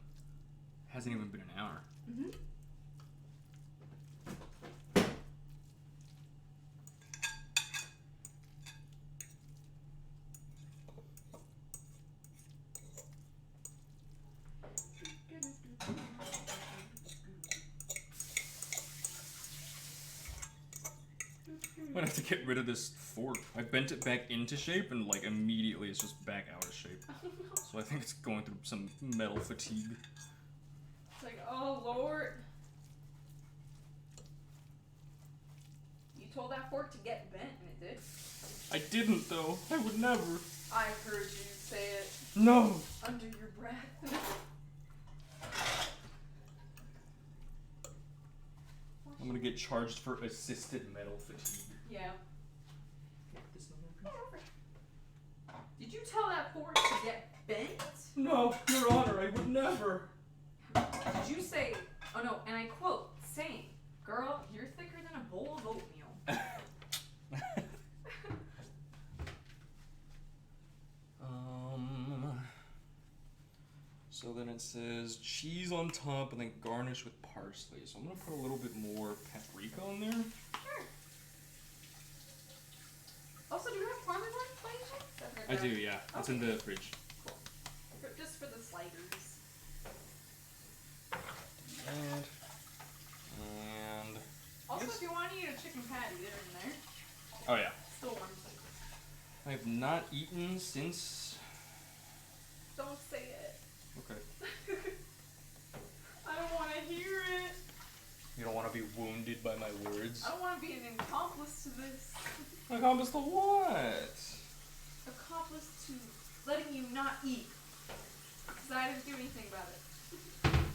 Hasn't even been an hour. Mm-hmm. I'm gonna have to get rid of this fork. I bent it back into shape and like immediately it's just back out of shape. So I think it's going through some metal fatigue. It's like, oh Lord. You told that fork to get bent and it did. I didn't though. I would never. I heard you say it No. under your breath. I'm gonna get charged for assisted metal fatigue. Yeah. Did you tell that fork to get bent? No, Your Honor, I would never. Did you say, oh no, and I quote, saying, girl, you're thicker than a bowl of oatmeal. So then it says cheese on top and then garnish with parsley. So I'm gonna put a little bit more paprika on there. Sure. Also, do you have Parmesan by any chance? I do, yeah. It's in the fridge. Cool. Just for the sliders. And Also, yes. if you want to eat a chicken patty, they're in there. Oh yeah. Still warm. I have not eaten since. Don't say it. Okay. I don't want to hear it. You don't want to be wounded by my words. I don't want to be an accomplice to this. Accomplice to what? Accomplice to letting you not eat. Because I didn't do anything about it.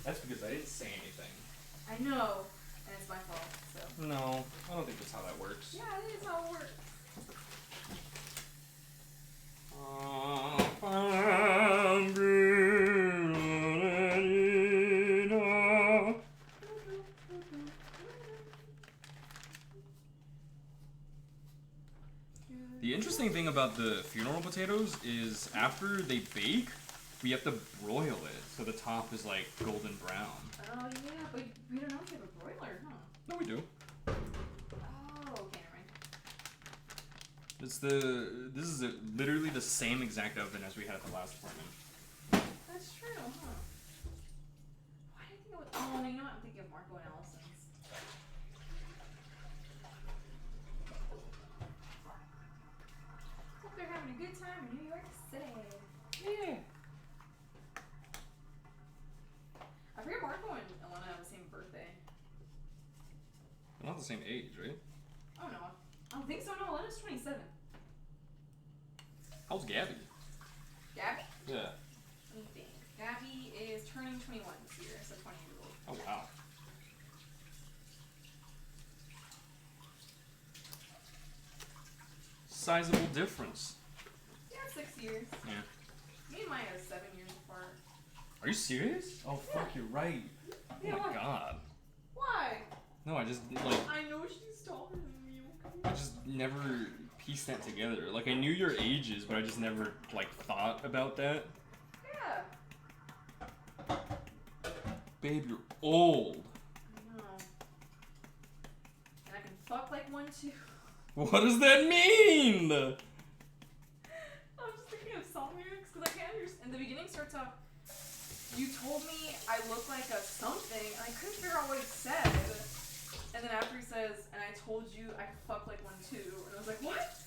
That's because I didn't say anything. I know. And it's my fault, so. No, I don't think that's how that works. Yeah, it is how it works. The interesting thing about the funeral potatoes is after they bake, we have to broil it so the top is like golden brown. Oh, yeah, but we don't know if you have a broiler, huh? No, we do. Oh, okay, never mind. This is literally the same exact oven as we had at the last apartment. That's true, huh? Why did I think it was... Oh, no, you know what? I'm thinking of Marco and Allison's. Hope they're having a good time in New York City. Yeah. I forget Marco and Elena have the same birthday. They're not the same age, right? Oh, no. I don't think so. No, Elena's 27. How's Gabby? Gabby? Yeah. Let me think. Gabby is turning 21 this year, so 20-year-old. Oh wow. Sizable difference. Yeah, 6 years. Yeah. Me and Maya are 7 years apart. Are you serious? Oh fuck, you're right. Yeah, Oh my why? god. Why? No, I just like I know she's taller than me. I just never pieced that together. Like I knew your ages, but I just never like thought about that. Yeah. Babe, you're old. I know. And I can fuck like one too. What does that mean? I'm just thinking of song lyrics because I can't understand. The beginning starts off, you told me I look like a something, and I couldn't figure out what he said. And then after he says, and I told you I could fuck like one too, and I was like, what?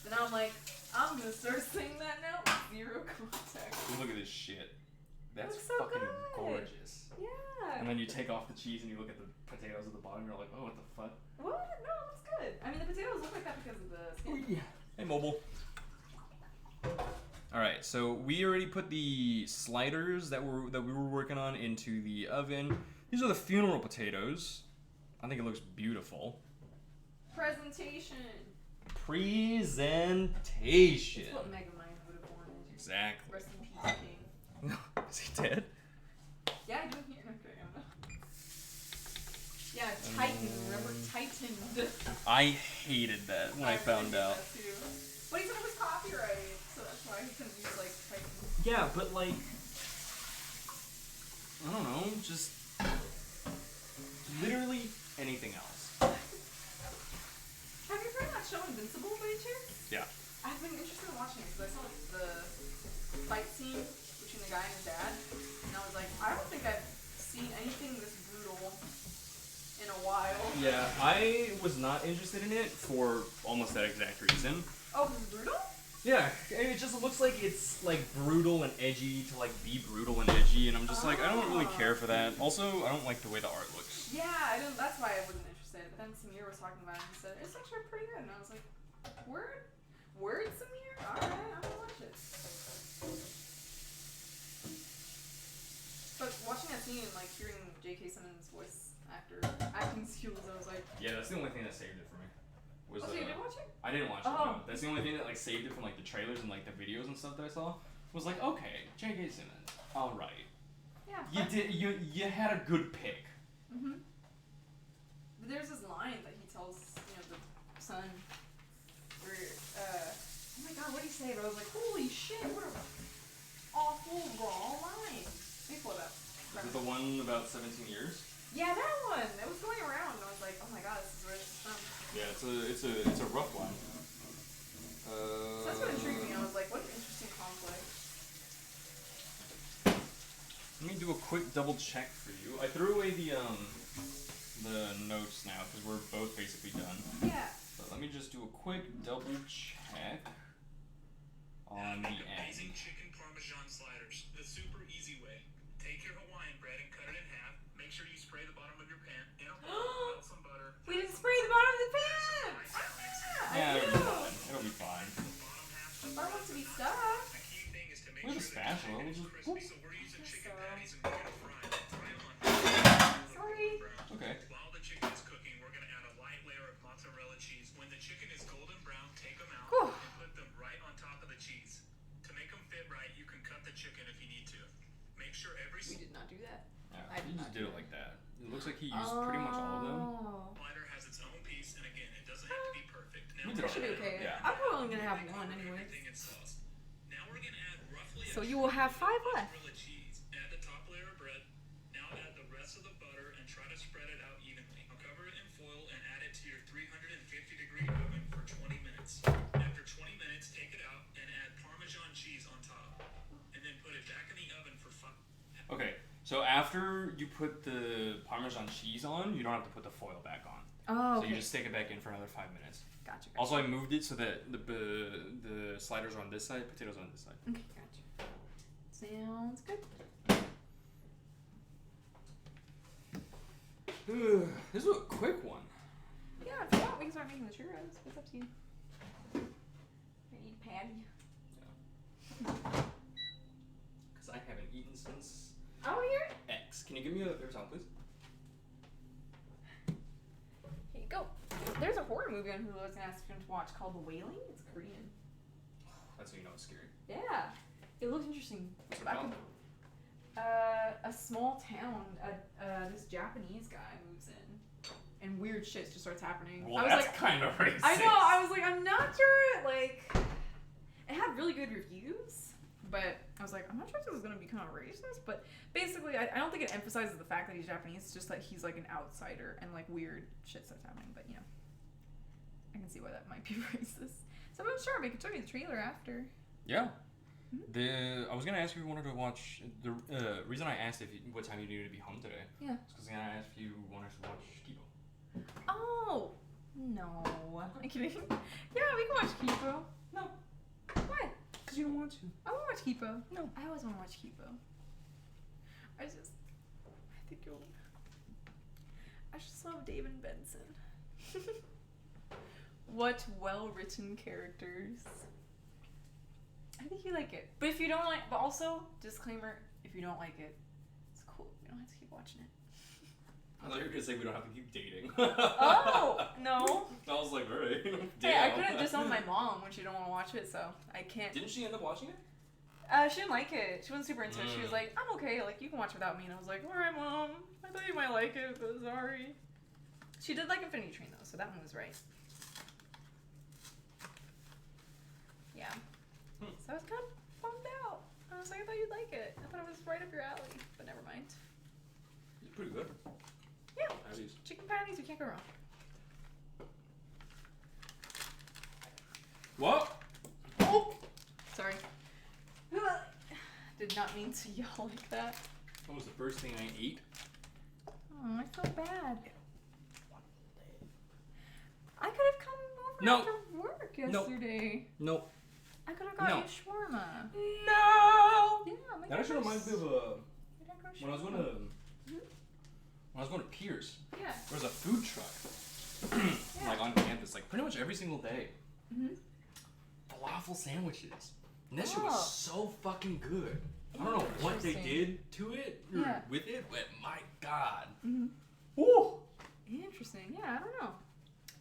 And now I'm like, I'm gonna start saying that now with zero context. Look at this shit. That's Looks so fucking good. gorgeous. Yeah. And then you take off the cheese and you look at the potatoes at the bottom, you're like, oh, what the fuck? What? No, it looks good. I mean, the potatoes look like that because of the skin. Hey, mobile. All right, so we already put the sliders that we were working on into the oven. These are the funeral potatoes. I think it looks beautiful. Presentation. Presentation. That's what Megamind would have wanted. Exactly. Rest in peace, King. Is he dead? Yeah, I do hear. Okay, I'm not. Yeah, Titan. Remember Titan? I hated that when I found out. That too. But he said it was copyrighted, so that's why he couldn't use like Titan. Yeah, but like, I don't know, just literally anything else. Have you heard that show Invincible by any chance? Yeah. I've been interested in watching it because I saw the fight scene between the guy and his dad, and I was like, I don't think I've seen anything this brutal in a while. Yeah, I was not interested in it for almost that exact reason. Oh, because it's brutal? Yeah, it just looks like it's like brutal and edgy to like be brutal and edgy, and I'm just like, I don't really care for that. Also, I don't like the way the art looks. Yeah, I didn't. That's why I wasn't interested. But then Samir was talking about it and he said it's actually pretty good, and I was like, word, Samir. All right, I'm gonna watch it. But watching that scene and like hearing J.K. Simmons' voice acting skills, I was like, Yeah, that's the only thing that saved it for me. Was, oh, so you did watch it? I didn't watch it. Oh. No. That's the only thing that like saved it from like the trailers and like the videos and stuff that I saw. Was like, okay, J.K. Simmons, all right. Yeah. You had a good pick. Mhm. But there's this line that he tells the son, where oh my god, what did he say? But I was like, holy shit, what an awful raw line. Let me pull it up. Is it the one about 17 years? Yeah, that one. It was going around, and I was like, oh my god, this is where this is from. Yeah, it's a rough one. So that's what intrigued me. I was like, what an interesting conflict. Let me do a quick double check for you. I threw away the notes now because we're both basically done. Yeah. But let me just do a quick double check on the Amazing end. chicken Parmesan sliders. The super easy way. Take your Hawaiian bread and cut it in half. Make sure you spray the bottom of your pan. In a bowl, melt some butter. We didn't spray the bottom of the pan! Yeah, I it'll be know! fine. It'll be fine. I want to be stuck. The key thing is to make We have a sure that the spatula. chicken We'll is just- crispy. So we're using chicken patties and we're gonna fry them. Fry them on Sorry. Okay. While the chicken is cooking, we're gonna add a light layer of mozzarella cheese. When the chicken is golden brown, take them out Whew. and put them right on top of the cheese. To make them fit right, you can cut the chicken if you need to. Make sure every We did not do that. Yeah, I he did just not did do it like that. It looks like he used pretty much all of them. Oh. slider has its own piece, and again, it doesn't have to be perfect. Now We did we're all Should be gonna okay. Yeah. I'm probably only gonna have add one anyways. everything in sauce. Now we're gonna add roughly So a you will have 5 tablespoon of left. mozzarella cheese. Add the top layer of bread. Now add the rest of the butter and try to spread it out evenly. Now cover it in foil and add it to your 350-degree oven for 20 minutes. After 20 minutes, take it out and add Parmesan cheese on top. And then put it back in the oven for 5. Okay, so after you put the Parmesan cheese on, you don't have to put the foil back on. Oh, So okay. you just stick it back in for another 5 minutes. Gotcha. Also, I moved it so that the sliders are on this side, potatoes are on this side. Okay, gotcha. Sounds good. This is a quick one. Yeah, if you want, we can start making the churros. It's up to you. I eat patty. Because I haven't eaten since Oh, here? X. Can you give me a paper towel, please? Here you go. There's a horror movie on Hulu I was gonna ask you to watch called The Wailing. It's Korean. That's how you know it's scary. Yeah. It looks interesting. What's it Back about? in- a small town, this Japanese guy moves in, and weird shit just starts happening. Well, I was that's like, kind of racist. I know. I was like, I'm not sure. Like, it had really good reviews, but I was like, I'm not sure if this is gonna be kind of racist. But basically, I don't think it emphasizes the fact that he's Japanese. It's just that he's like an outsider, and like weird shit starts happening. But you know, I can see why that might be racist. So I'm sure we could show you the trailer after. Yeah. I was gonna ask if you wanted to watch. The reason I asked what time you needed to be home today. Yeah. Is because I asked if you wanted to watch Kipo. Oh no! I'm kidding. Yeah, we can watch Kipo. No. Why? Because you don't want to. I want to watch Kipo. No. I always want to watch Kipo. I think you'll. I just love David Benson. What well-written characters. I think you like it. But if you don't like, but also, disclaimer, if you don't like it, it's cool. You don't have to keep watching it. I thought you were gonna say we don't have to keep dating. Oh, no. I was like, alright. Hey, I couldn't disown my mom when she didn't want to watch it, so I can't. Didn't she end up watching it? She didn't like it. She wasn't super into it. She was like, I'm okay. Like, you can watch without me. And I was like, alright, Mom. I thought you might like it, but sorry. She did like Infinity Train, though, so that one was right. Yeah. So I was kind of bummed out. I was like, I thought you'd like it. I thought it was right up your alley, but never mind. It's pretty good. Yeah. At least. Chicken patties, you can't go wrong. What? Oh! Sorry. Did not mean to yell like that. What was the first thing I ate? Oh, I felt bad. I could have come over No. after work No. yesterday. Nope. I could have got No. you shawarma. No! Yeah, my That actually reminds me of when I was going to Mhm. when I was going to Pierce. Yeah. There was a food truck, Yeah. like on campus, like pretty much every single day. Mhm. Falafel sandwiches, and that shit Oh. was so fucking good. I don't know what they Interesting. did to it or Yeah. with it, but my god. Mhm. Woo! Interesting. Yeah, I don't know.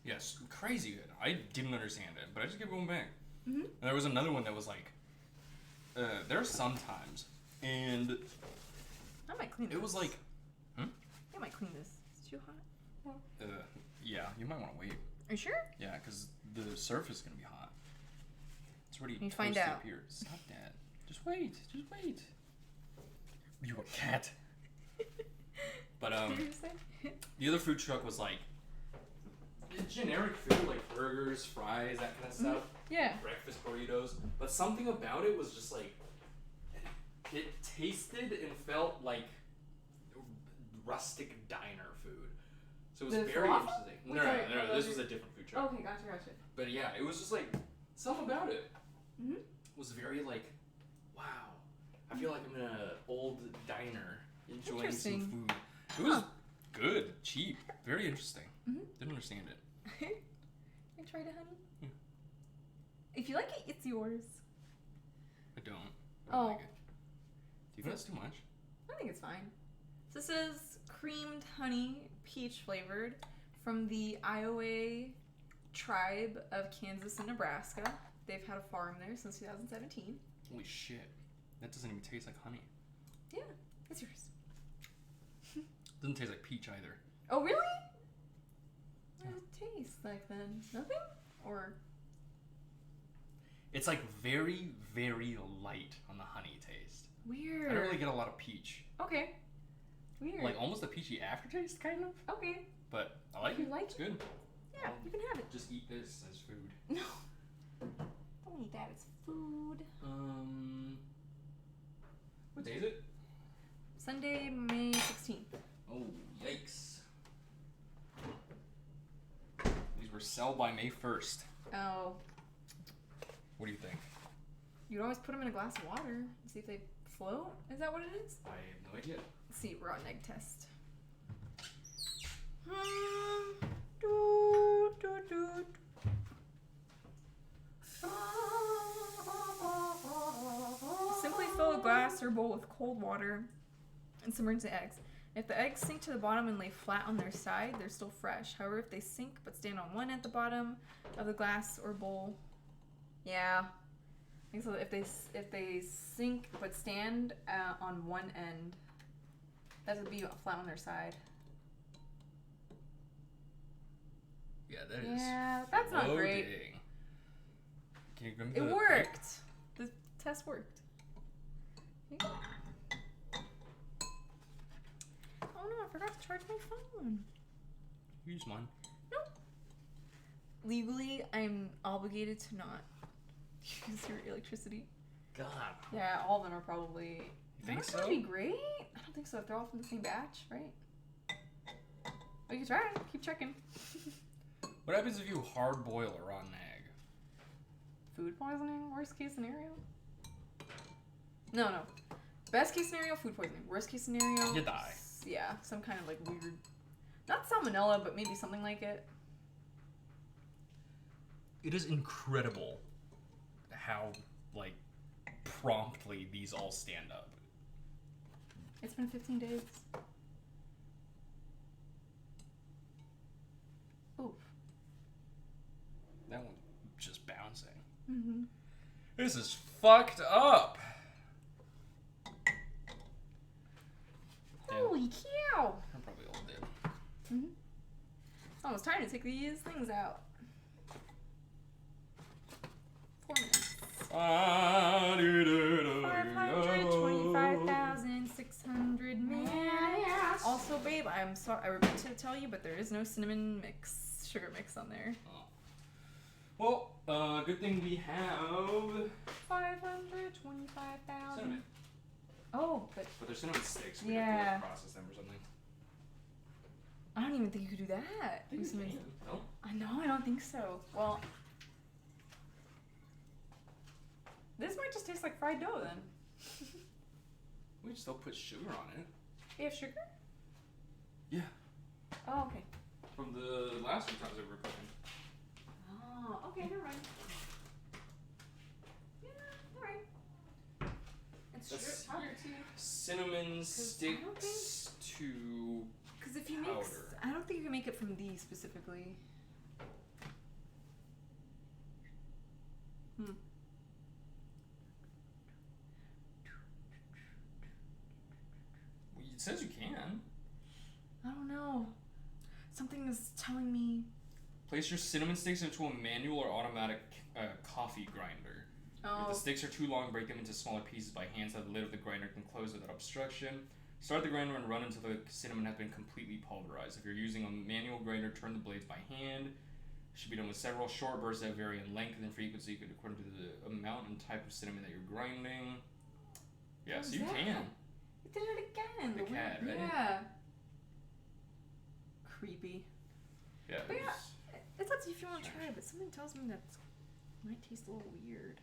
Yes, crazy good. I didn't understand it, but I just kept going back. Mhm. And there was another one that was like, there are some times, and I might clean this. it was like, I might clean this. It's too hot. yeah, you might want to wait. Are you sure? Yeah, because the surface is gonna be hot. It's already You find toasted out. here. Stop that. Just wait. Just wait. You a cat. But What did you say? the other food truck was like generic food, like burgers, fries, that kind of stuff. Yeah. breakfast burritos, but something about it was just like it tasted and felt like rustic diner food. So it was The very falafel? interesting. Wait, No, sorry, this was a different food truck. Okay, gotcha. But yeah, it was just like something about it. Mhm. Was very like, wow. I feel like I'm in an old diner enjoying some Interesting. food. It was good, cheap, very interesting. Mhm. Didn't understand it. I tried it, honey. Yeah. If you like it, it's yours. I don't. Oh. Like it. Do you think that's too much? I think it's fine. So this is creamed honey, peach flavored, from the Iowa tribe of Kansas and Nebraska. They've had a farm there since 2017. Holy shit. That doesn't even taste like honey. Yeah, it's yours. Doesn't taste like peach either. Oh, really? What does it taste like then? Nothing? Or It's like very, very light on the honey taste. weird. I don't really get a lot of peach. Okay. Weird. Like almost a peachy aftertaste, kind of. Okay. But I like You it. like It's it? good. Yeah, you can have it. Just eat this as food. No. Don't eat that. It's food. What day is it? Sunday, May 16th. Oh, yikes. These were sell by May 1st. Oh. What do you think? You'd always put them in a glass of water and see if they float. Is that what it is? I have no idea. Let's see, raw egg test. Simply fill a glass or bowl with cold water and submerge the eggs. If the eggs sink to the bottom and lay flat on their side, they're still fresh. However, if they sink but stand on one at the bottom of the glass or bowl, yeah. I think so. If they sink but stand on one end, that would be flat on their side. Yeah, that is. Yeah, that's not great. loading. Can you give me It the worked. The test worked. Here you go. Oh no, I forgot to charge my phone. Use mine. Nope. Legally, I'm obligated to not use your electricity. God. Yeah, all of them are probably. You think That's so? gonna be great. I don't think so. If they're all from the same batch, right? Oh, you can try. Keep checking. What happens if you hard boil a rotten egg? Food poisoning. Worst case scenario. No. Best case scenario, food poisoning. Worst case scenario, You die. Yeah, some kind of like weird, not salmonella, but maybe something like it. It is incredible how, like, promptly these all stand up. It's been 15 days. Oof. That one's just bouncing. Mm-hmm. This is fucked up. Yeah, Holy cow! I'm probably all dead. Mm-hmm. It's almost time to take these things out. 4 minutes. 525,600 minutes. Also, babe, I'm sorry. I regret to tell you, but there is no cinnamon mix, sugar mix on there. Well, good thing we have 525,000. cinnamon. Oh, but But they're cinnamon sticks. We have Yeah. to like, process them or something. I don't even think you could do that. I think we Cinnamon- can. No? I know, I don't think so. Well, this might just taste like fried dough then. We just don't put sugar on it. You have sugar? Yeah. Oh, okay. From the last few times that we were cooking. Oh, okay, never mind. Yeah, alright. It's That's sugar powder too. Cinnamon I don't sticks to. Because if you mix, Powder. I don't think you can make it from these specifically. Well, it says you can. I don't know. Something is telling me. Place your cinnamon sticks into a manual or automatic coffee grinder. If Oh, the sticks are too long, break them into smaller pieces by hand so that the lid of the grinder can close without obstruction. Start the grinder and run until the cinnamon has been completely pulverized. If you're using a manual grinder, turn the blades by hand. Should be done with several short bursts that vary in length and frequency according to the amount and type of cinnamon that you're grinding. Yeah, What so was you that? can. It did it again. The cat, right? Yeah. Creepy. Yeah. But it yeah, was- it's up to you if you want to try it, but something tells me that might taste a little weird.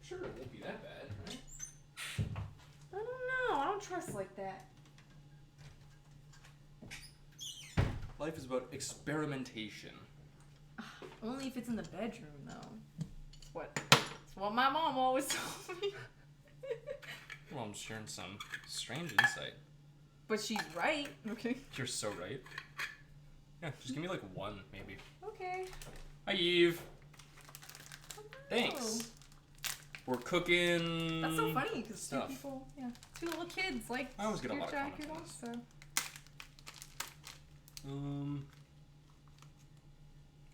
Sure, it won't be that bad, right? I don't know. I don't trust like that. Life is about experimentation. Only if it's in the bedroom, though. It's what my mom always told me. Well, I'm sharing some strange insight. But she's right. Okay. You're so right. Yeah, just give me like one, maybe. Okay. Hi, Eve. Oh. Thanks. We're cooking. That's so funny because two stuff. people, two little kids like I always get a lot of Jack comments on this. also.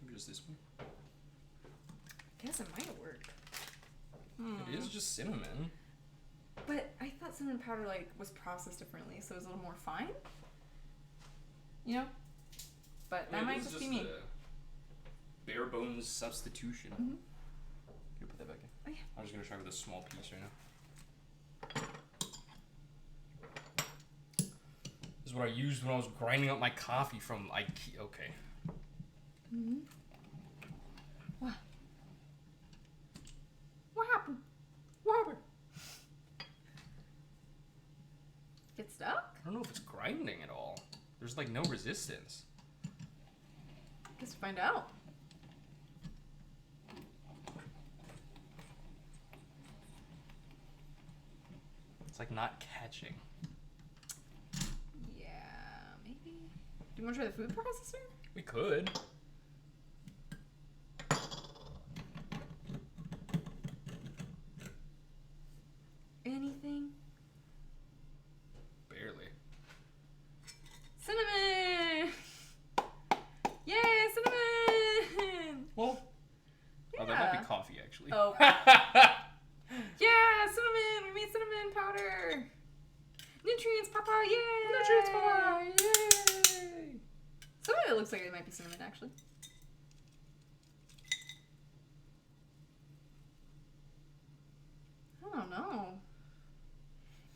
Maybe just this one. I guess it might work. It is just cinnamon. But I thought cinnamon powder was processed differently, so it was a little more fine. You know? But that might just be me. A bare bones substitution. Mm-hmm. You put that back in. Oh, yeah. I'm just gonna try with a small piece right now. This is what I used when I was grinding up my coffee from IKEA. Okay. Mm-hmm. What? What happened? What happened? Get stuck? I don't know if it's grinding at all. There's like no resistance. Guess find out. It's like not catching. Yeah, maybe. Do you want to try the food processor? We could. Anything? Barely. Cinnamon! Yay, cinnamon! Well, oh, that might be coffee actually. Oh. Yeah, cinnamon! We made cinnamon powder! Nutrients, Papa! Yay! Nutrients, Papa! Yay! Some of it looks like it might be cinnamon, actually. I don't know.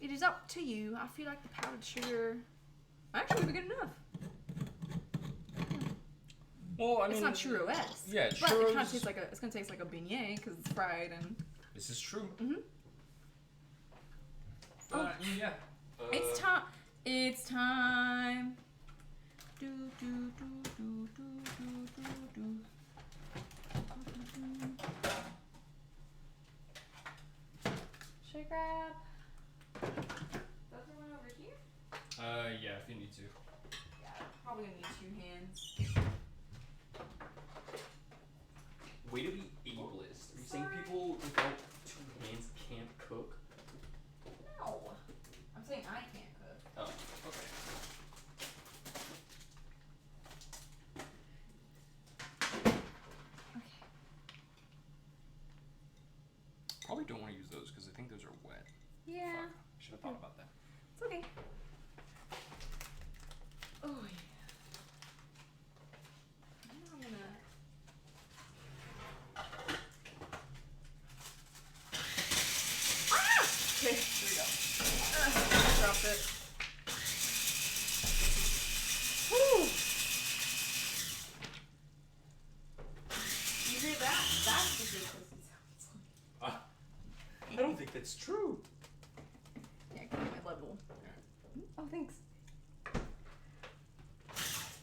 It is up to you. I feel like the powdered sugar actually would be good enough. Well, I mean, It's not churro-esque. Yeah, but it kind churros- of tastes like it's gonna taste like a beignet because it's fried and. This is true. Mhm. Yeah. It's time. It's time. Do do do do do do do do. Should I grab the other one over here? Yeah, if you need to. Yeah, probably gonna need 2 hands. Way to be ableist. Are you saying people without 2 hands can't cook? No, I'm saying I can't cook. Oh, okay. Okay. Probably don't want to use those because I think those are wet. Yeah, Fuck. Should have thought about that. it's okay. Oh yeah. Now I'm gonna. Ah! Okay, here we go. Dropped it. Woo! You hear that? That's the good pussy sounds like. I don't think that's true. Yeah, give me my level. Oh, thanks.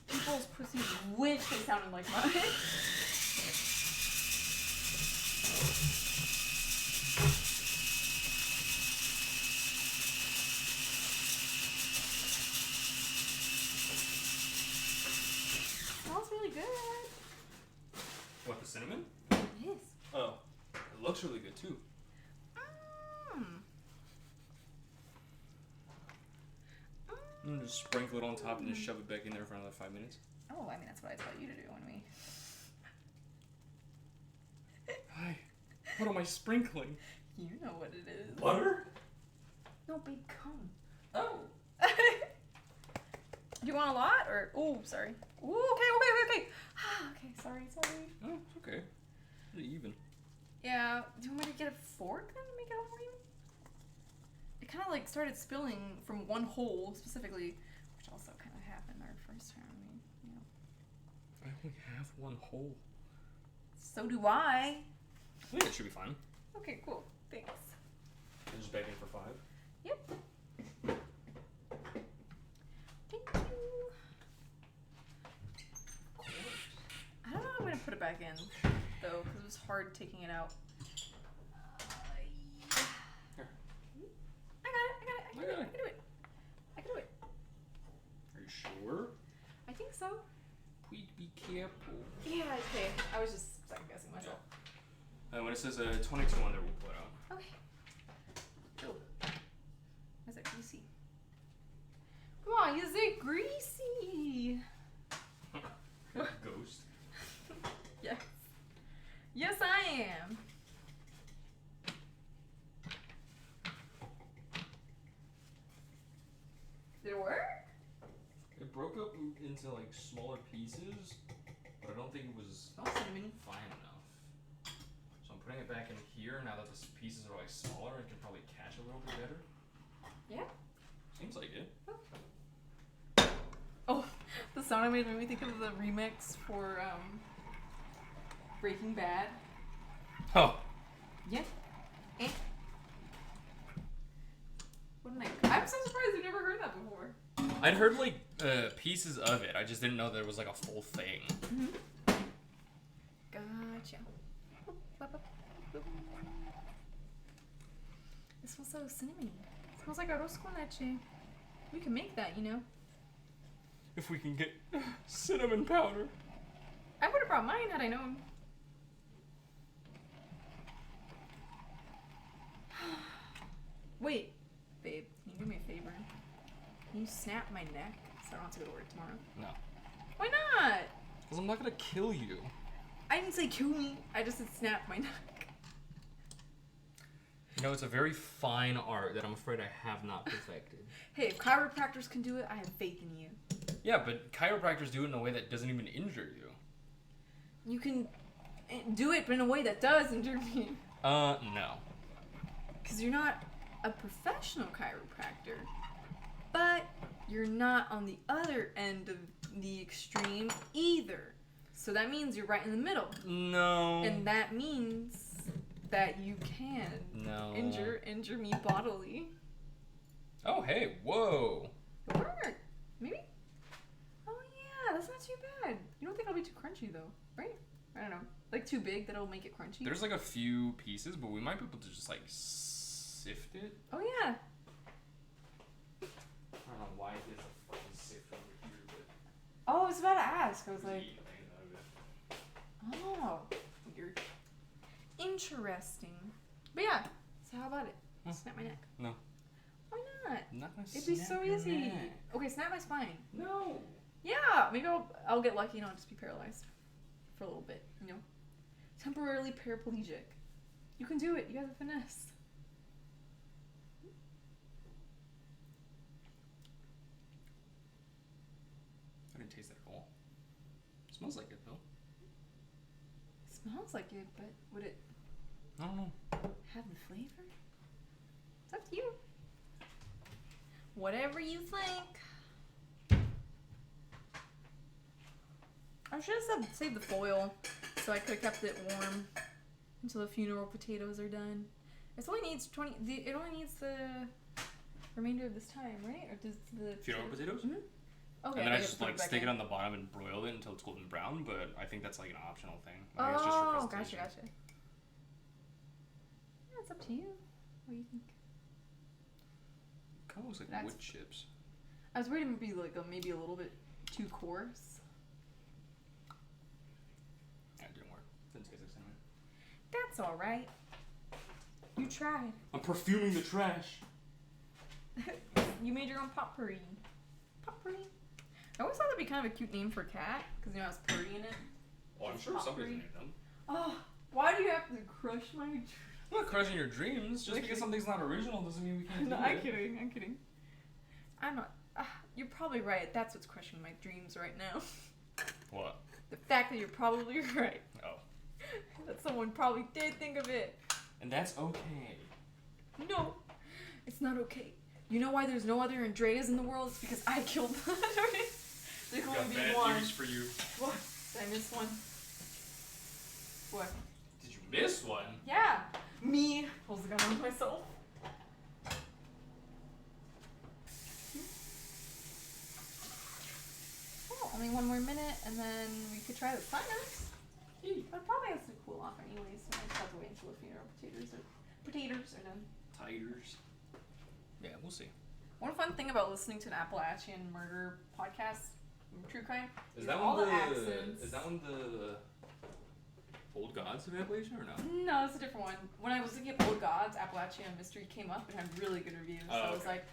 People's pussies wish they sounded like mine. Smells really good. What, the cinnamon? It is. Oh, it looks really good too. I'm gonna just sprinkle it on top and just shove it back in there for another 5 minutes. Oh, I mean, that's what I tell you to do when we. Hi. What am I sprinkling? You know what it is. Butter? No, big cone. Oh. Do you want a lot or? Oh, sorry. Ooh, okay. Okay, sorry. Oh, it's okay. Pretty even. Yeah. Do you want me to get a fork then to make it all even? It kind of like started spilling from one hole specifically, which also kind of happened our first round. I only have one hole. So do I. I think it should be fine. Okay, cool. Thanks. You're just begging for 5? Yep. Thank you. I don't know how I'm gonna put it back in though, because it was hard taking it out. Here. I can do it. Are you sure? I think so. Please be careful. Yeah, okay. I was just second guessing myself. When it says 22 on there, we'll pull it out. Okay. Cool. Is it greasy? Come on, is it greasy? Ghost. Yes. Yes, I am. Did it work? It broke up into like smaller pieces, but I don't think it was Oh, cinnamon. fine enough. So I'm putting it back in here now that the pieces are like smaller. It can probably catch a little bit better. Yeah. Seems like it. Oh, the sound I made me think of the remix for Breaking Bad. Oh. Yeah. Eh. What an I'm so surprised you've never heard that before. I'd heard like pieces of it. I just didn't know there was like a full thing. Mm-hmm. Gotcha. It smells so cinnamony. It smells like arroz con leche. We can make that, you know. If we can get cinnamon powder. I would have brought mine had I known. Wait, babe, can you do me a favor? Can you snap my neck so I don't have to go to work tomorrow? No. Why not? Because I'm not gonna kill you. I didn't say kill me. I just said snap my neck. You know, it's a very fine art that I'm afraid I have not perfected. Hey, if chiropractors can do it, I have faith in you. Yeah, but chiropractors do it in a way that doesn't even injure you. You can do it, but in a way that does injure me. No. Because you're not a professional chiropractor, but you're not on the other end of the extreme either. So that means you're right in the middle. No. And that means that you can injure me bodily. Oh, hey, whoa. It worked. Maybe? Oh yeah, that's not too bad. You don't think I'll be too crunchy though, right? I don't know. Like too big that'll make it crunchy? There's like a few pieces, but we might be able to just like sift it. Oh yeah. I don't know why it is a fucking sift over here, but... Oh, I was about to ask. I was like, Eat things out of it. oh, weird. Interesting. But yeah, so how about it? Snap my neck. No. Why not? I'm not gonna It'd be snap so your easy. neck. Okay, snap my spine. No. Yeah, maybe I'll get lucky and I'll just be paralyzed for a little bit, you know? Temporarily paraplegic. You can do it. You have the finesse. I didn't taste that at all. It smells like it though. Smells like it, but would it I don't know. have the flavor? It's up to you. Whatever you think. I should have saved the foil so I could have kept it warm until the funeral potatoes are done. It only needs it only needs the remainder of this time, right? Or does the Funeral potatoes? Mm-hmm. Okay. And then I guess just put like back stick in. it on the bottom and broil it until it's golden brown, but I think that's like an optional thing. Oh, Like, it's just for gotcha. presentation. Yeah, it's up to you. What do you think? Kind of looks like That's- wood chips. I was worried it would be like maybe a little bit too coarse. Yeah, it didn't work. Didn't taste like cinnamon. That's all right. You tried. I'm perfuming the trash. You made your own potpourri. Potpourri. I always thought that'd be kind of a cute name for a cat because you know it has purry in it. Well, I'm sure somebody's made them. Oh, why do you have to crush my? I'm not crushing your dreams. Just because something's not original doesn't mean we can't do No, it. I'm kidding. I'm kidding. I'm not. you're probably right. That's what's crushing my dreams right now. What? The fact that you're probably right. Oh. That someone probably did think of it. And that's okay. No, it's not okay. You know why there's no other Andreas in the world? It's because I killed them. There can only be one. for you. What? Did I miss one? What? Did you miss one? Yeah. Me pulls the gun on myself. Oh, only one more minute, and then we could try the sliders. But it probably has to cool off anyways, so I just have to wait until the funeral potatoes are done. Tigers. Yeah, we'll see. One fun thing about listening to an Appalachian murder podcast, true crime, Is that all one the the accents. Is that one the Old Gods of Appalachia or no? No, it's a different one. When I was looking at Old Gods, Appalachian Mystery came up and had really good reviews. So I was like,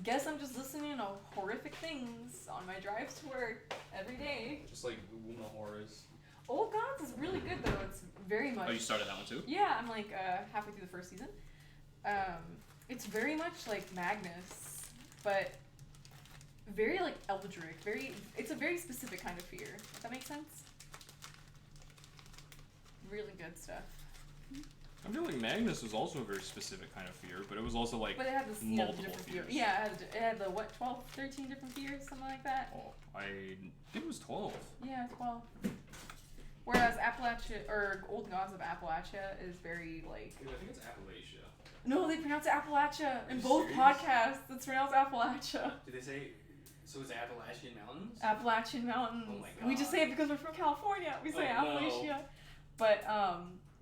guess I'm just listening to horrific things on my drives to work every day. Just like Wuma Horrors. Old Gods is really good though. It's very much. Oh, you started that one too? Yeah, I'm like halfway through the first season. It's very much like Magnus, but very like eldritch. It's a very specific kind of fear. If that makes sense. Really good stuff. I feel like Magnus was also a very specific kind of fear, but it was also like But it had this multiple different fears. Yeah, it had the what, 12, 13 different fears, something like that. Oh, I think it was 12. Yeah, 12. Whereas Appalachia or Old Gods of Appalachia is very like. Dude, I think it's Appalachia. No, they pronounce it Appalachia in you both serious? podcasts. It's pronounced Appalachia. Did they say? So it's Appalachian Mountains? Appalachian Mountains. Oh my We just God. say it because we're from California. We say Oh, no. Appalachia. But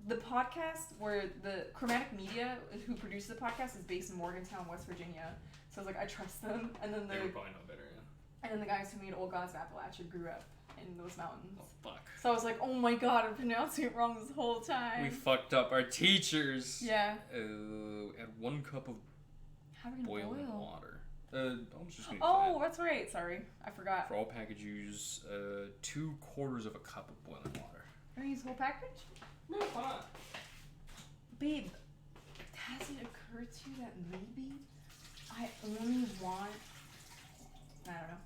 the podcast where the Chromatic Media, who produces the podcast, is based in Morgantown, West Virginia. So I was like, I trust them. And then They would probably know better, yeah. and then the guys who made Old Gods of Appalachia grew up in those mountains. Oh, fuck. So I was like, oh my god, I'm pronouncing it wrong this whole time. We fucked up our teachers. Yeah. Add 1 cup of How are we gonna boiling boil? water. I'm just gonna Oh, use that. that's right. Sorry, I forgot. For all package use, 2/4 of a cup of boiling water. Are you use the whole package? No, why not? Babe, hasn't it occurred to you that maybe I only want. I don't know.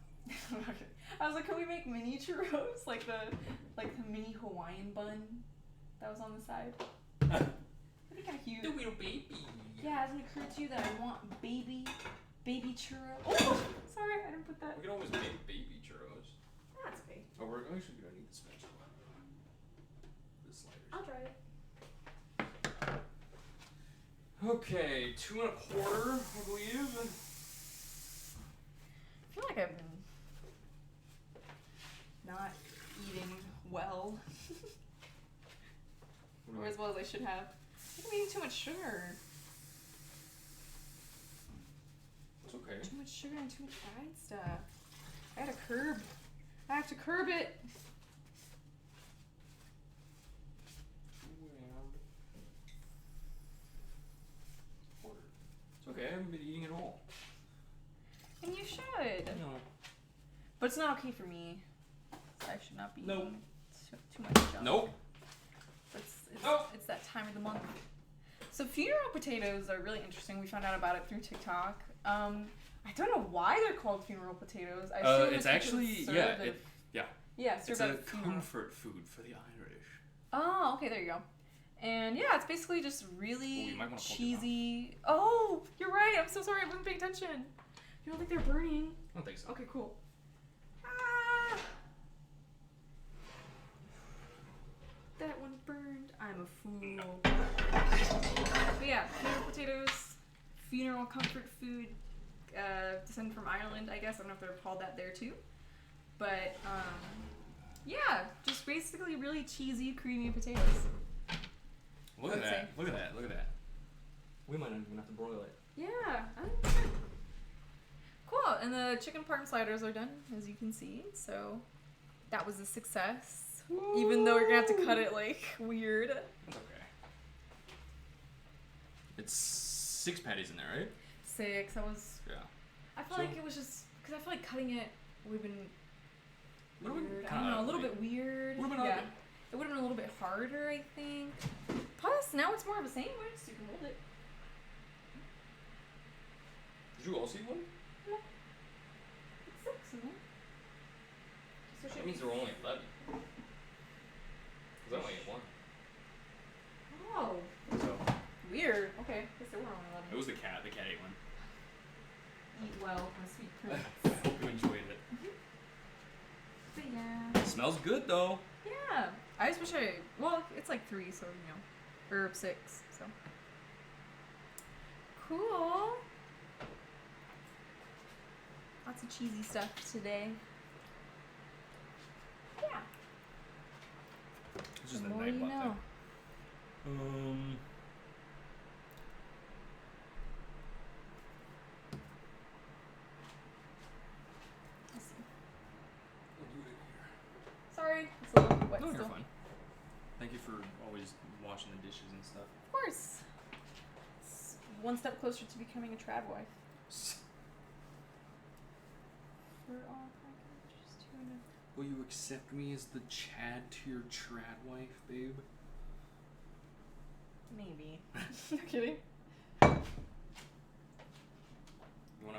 Okay. I was like, can we make mini churros like the mini Hawaiian bun that was on the side? That'd be kind of cute. The little baby. Yeah, hasn't it occurred to you that I want baby churro? Oh, sorry, I didn't put that. We can always make baby churros. That's okay. Oh, we're actually gonna need the spatula. The sliders. I'll try it. Okay, 2 1/4, I believe. I feel like I've been not eating well, or as well as I should have. I think I'm eating too much sugar. It's okay. Too much sugar and too much fried stuff. I have to curb it. It's okay, I haven't been eating at all. And you should. No. But it's not okay for me. So I should not be Nope. eating too much junk. Nope. Nope. It's that time of the month. So funeral potatoes are really interesting. We found out about it through TikTok. I don't know why they're called funeral potatoes. I assume It's because actually served yeah, at- yeah, it's served a at a funeral. comfort food for the Irish. Oh, okay, there you go. And yeah, it's basically just Ooh, really you might wanna poke your cheesy. Oh, you're right. I'm so sorry. I wasn't paying attention. You don't think they're burning? I don't think so. Okay, cool. Ah, that one burned. I'm a fool. But yeah, funeral potatoes, funeral comfort food, descended from Ireland, I guess. I don't know if they're called that there too. But yeah, just basically really cheesy, creamy potatoes. Look at I'd that. say. Look at that. Look at that. We might not even have to broil it. Yeah, I think that's good. Cool, and the chicken parm sliders are done, as you can see. So that was a success. Even though we're gonna have to cut it like weird. That's okay. It's 6 patties in there, right? 6. I was. Yeah. I feel So- like it was just because I feel like cutting it would have been Would've been weird. I kinda don't know, a little ugly. bit weird. Would've been yeah. ugly. It would have been a little bit harder, I think. Plus, now it's more of a sandwich, so you can hold it. Did you also eat one? It's isn't it? So That means there were only 11. Because I only ate one. Oh, So, weird. Okay, guess there were only 11. it was the cat. The cat ate one. Eat well, my sweet prince. I hope you enjoyed it. But yeah. It smells good, though. Yeah. I just wish I. Well, it's like 3, so you know, or 6, so. Cool. Lots of cheesy stuff today. Yeah. It's just The a more night you butt know. thing. Let's see. We'll do it here. Sorry, it's a little wet No, still. you're fine. Thank you for always washing the dishes and stuff. Of course. It's one step closer to becoming a trad wife. For all packages, tuna. Will you accept me as the Chad to your trad wife, babe? Maybe. No kidding. You wanna...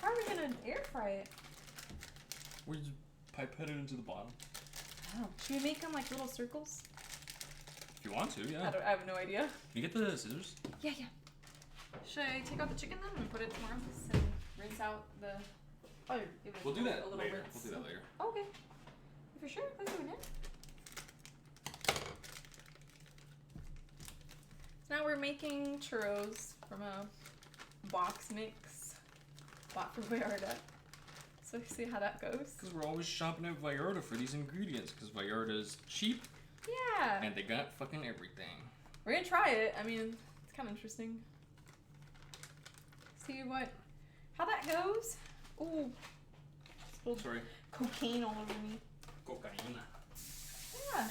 How are we gonna air fry it? We just pipette it into the bottom. Oh, should we make them like little circles? If you want to, yeah. I have no idea. You get the scissors? Yeah. Should I take out the chicken then and put it tomorrow and rinse out the? Oh, give it We'll do that a little later. rinse. We'll do that later. Okay. For sure, let's do it. So now we're making churros from a box mix bought from Vallarta. So see how that goes. Because we're always shopping at Vallarta for these ingredients. Because Vallarta's cheap Yeah. and they got fucking everything. We're gonna try it. I mean, it's kind of interesting. See how that goes. Ooh. Spilled Sorry. cocaine all over me. Cocaine. Yeah.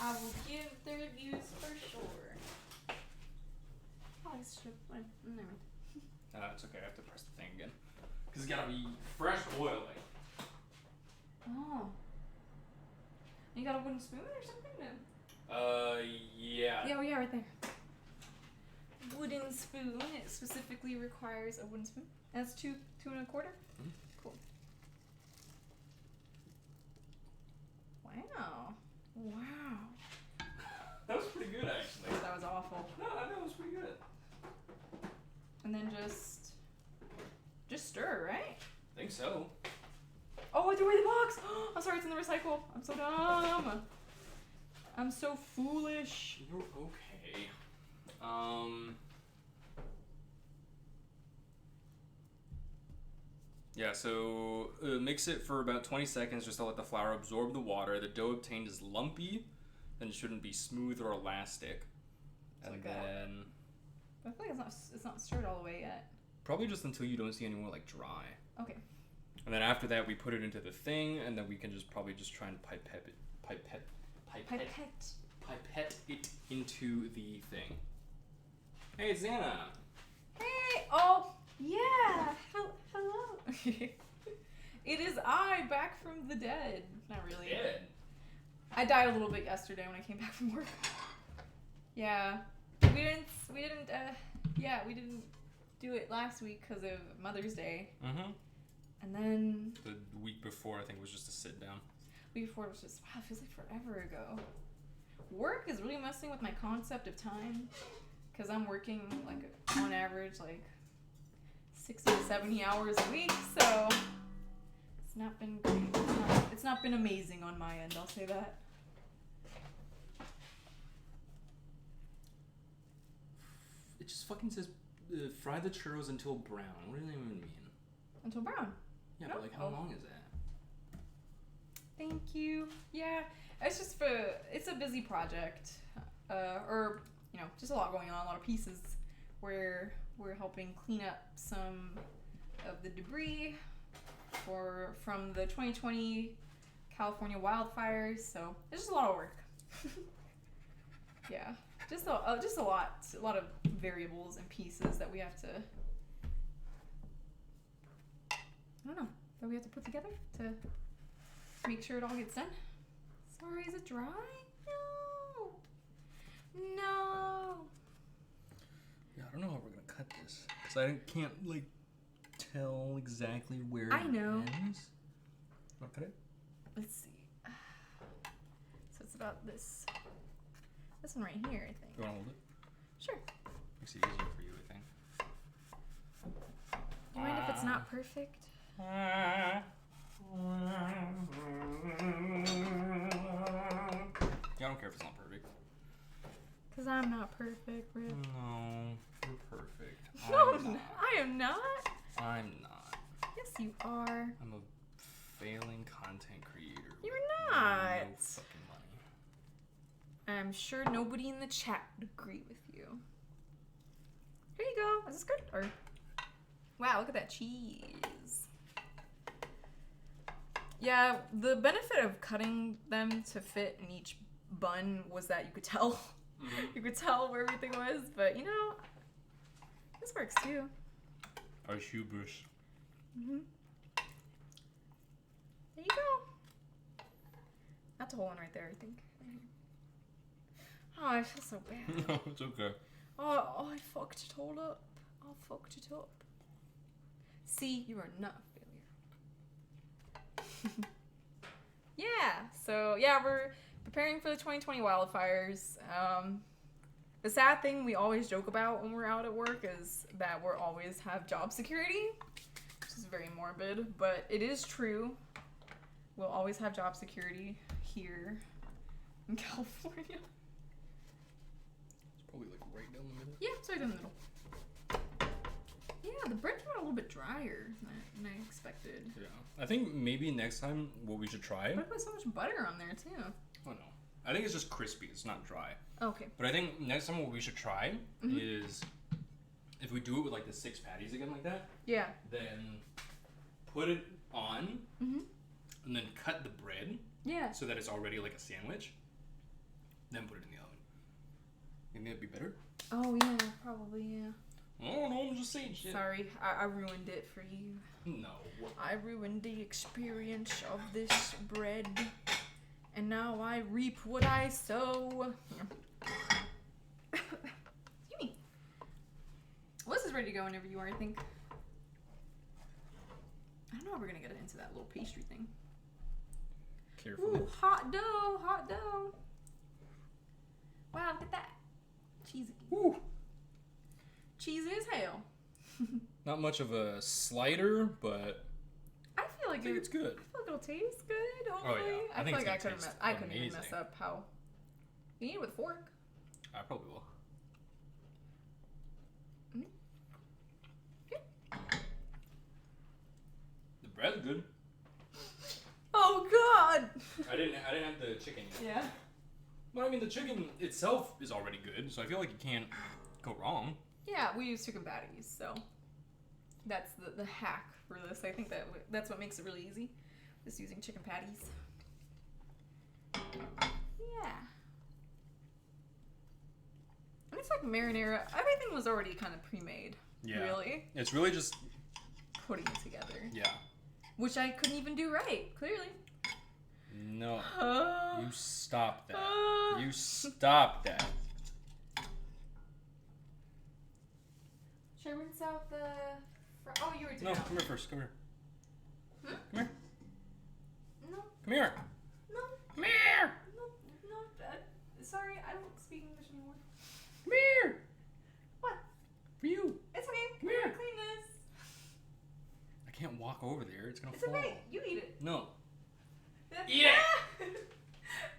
I will give the reviews for sure. Oh, I should have. Never mind. It's okay. I have to press the thing again. Because it's gotta be fresh oil. Like. Oh. You got a wooden spoon or something? Yeah. Yeah, oh yeah, right there. Wooden spoon. It specifically requires a wooden spoon. That's 2 1/4. Mhm. Cool. Wow. Wow. That was pretty good, actually. That was awful. No, that was pretty good. And then just stir, right? I think so. Oh, I threw away the box. I'm sorry, it's in the recycle. I'm so dumb. I'm so foolish. You're okay. Yeah, so mix it for about 20 seconds just to let the flour absorb the water. The dough obtained is lumpy, and it shouldn't be smooth or elastic. It's And like that. then I feel like it's not stirred all the way yet. probably just until you don't see any more like dry. Okay. And then after that, we put it into the thing, and then we can just probably just try and pipette it into the thing. Hey, Xana. Hey! Oh, yeah! Hello! It is I, back from the dead. Not really. Dead. I died a little bit yesterday when I came back from work. Yeah. We didn't do it last week because of Mother's Day. Mm-hmm. And then The week before, I think, was just a sit down. week before it was just, wow, it feels like forever ago. Work is really messing with my concept of time because I'm working like on average like 60 to 70 hours a week, so it's not been great. It's not been amazing on my end, I'll say that. It just fucking says fry the churros until brown. What does that even mean? Until brown. Yeah, No? but like how Oh. long is that? Thank you. Yeah, it's a busy project, or just a lot going on, a lot of pieces where we're helping clean up some of the debris from the 2020 California wildfires. So it's just a lot of work. Yeah, just a lot of variables and pieces that we have to. I don't know. That we have to put together to make sure it all gets done. Sorry, is it dry? No. I don't know how we're gonna cut this because I can't like tell exactly where I know. it ends. Want to cut it? Let's see. So it's about this one right here, I think. You want to hold it? Sure. Makes it easier for you, I think. You mind if it's not perfect? Yeah, I don't care if it's not perfect. Because I'm not perfect, Rip. No, you're perfect. No, I'm not. I am not. I'm not. Yes, you are. I'm a failing content creator. You're with not. No fucking money. I'm sure nobody in the chat would agree with you. Here you go. Is this good? Or wow, look at that cheese. Yeah, the benefit of cutting them to fit in each bun was that you could tell. Mm-hmm. You could tell where everything was, but you know, this works too. Our shoe brush. There you go. That's a hole in right there, I think. Oh, I feel so bad. No, it's okay. Oh, I fucked it all up. I fucked it up. See, you are not a failure. Yeah, so yeah, we're preparing for the 2020 wildfires. The sad thing we always joke about when we're out at work is that we'll always have job security, which is very morbid, but it is true. We'll always have job security here in California. It's probably like right down the middle. Yeah, it's right in the middle. Yeah, the bread came out a little bit drier than I expected. Yeah. I think maybe next time what we should try. But I put so much butter on there too. Oh no. I think it's just crispy. It's not dry. Okay. But I think next time what we should try is if we do it with like the 6 patties again like that, Yeah. then put it on and then cut the bread Yeah. so that it's already like a sandwich. Then put it in the oven. Think that'd be better? Oh yeah, probably yeah. Oh no, I'm just saying shit. Sorry, I ruined it for you. No. I ruined the experience of this bread. And now I reap what I sow. Excuse me. Well, this is ready to go whenever you are, I think. I don't know how we're gonna get it into that little pastry thing. Carefully. Ooh, hot dough, hot dough. Wow, look at that. Cheesy. Ooh. Cheesy as hell. Not much of a slider, but I feel like I think it's good. I feel like it'll taste good. Hopefully. Oh, yeah. I I think feel like it's gonna taste I couldn't even mess amazing. up how. You eat it with a fork. I probably will. The bread's good. Oh God. I didn't have the chicken yet. Yeah. But I mean, the chicken itself is already good, so I feel like you can't go wrong. Yeah, we use chicken patties, so that's the hack for this. I think that's what makes it really easy, just using chicken patties. Yeah. And it's like marinara. Everything was already kind of pre-made. Yeah. Really. It's really just Putting it together. yeah. Which I couldn't even do right, clearly. No. Uh, You stop that. uh. You stop that. Should I rinse out the... Oh, you were doing No, it. come here first. Come here. Hmm? Come here. No, Come here. no, Come here. no. Sorry, I don't speak English anymore. Come here. What? For you. It's okay. Come here. Clean this. I can't walk over there. It's gonna It's fall. okay. You eat it. No. That's- Eat it.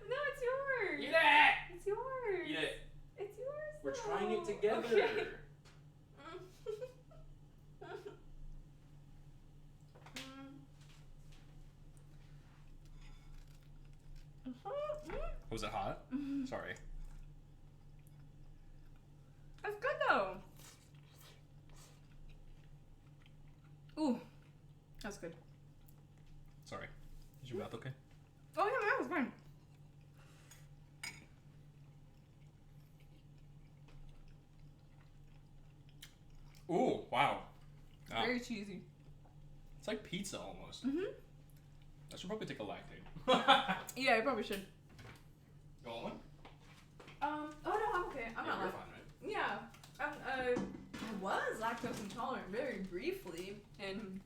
No, it's yours. Eat it. It's yours. Eat it. It's yours. We're though. trying it together. Okay. Was it hot? Sorry. That's good though. Ooh, that's good. Sorry. Is your mouth okay? Oh yeah, that was fine. Ooh, wow. Ah, Very cheesy. it's like pizza almost. Mhm. I should probably take a lactate. Yeah, you probably should. You want one? Oh no, I'm okay. I'm Yeah, not you're laughing. fine, right? Yeah, I'm lactose intolerant very briefly in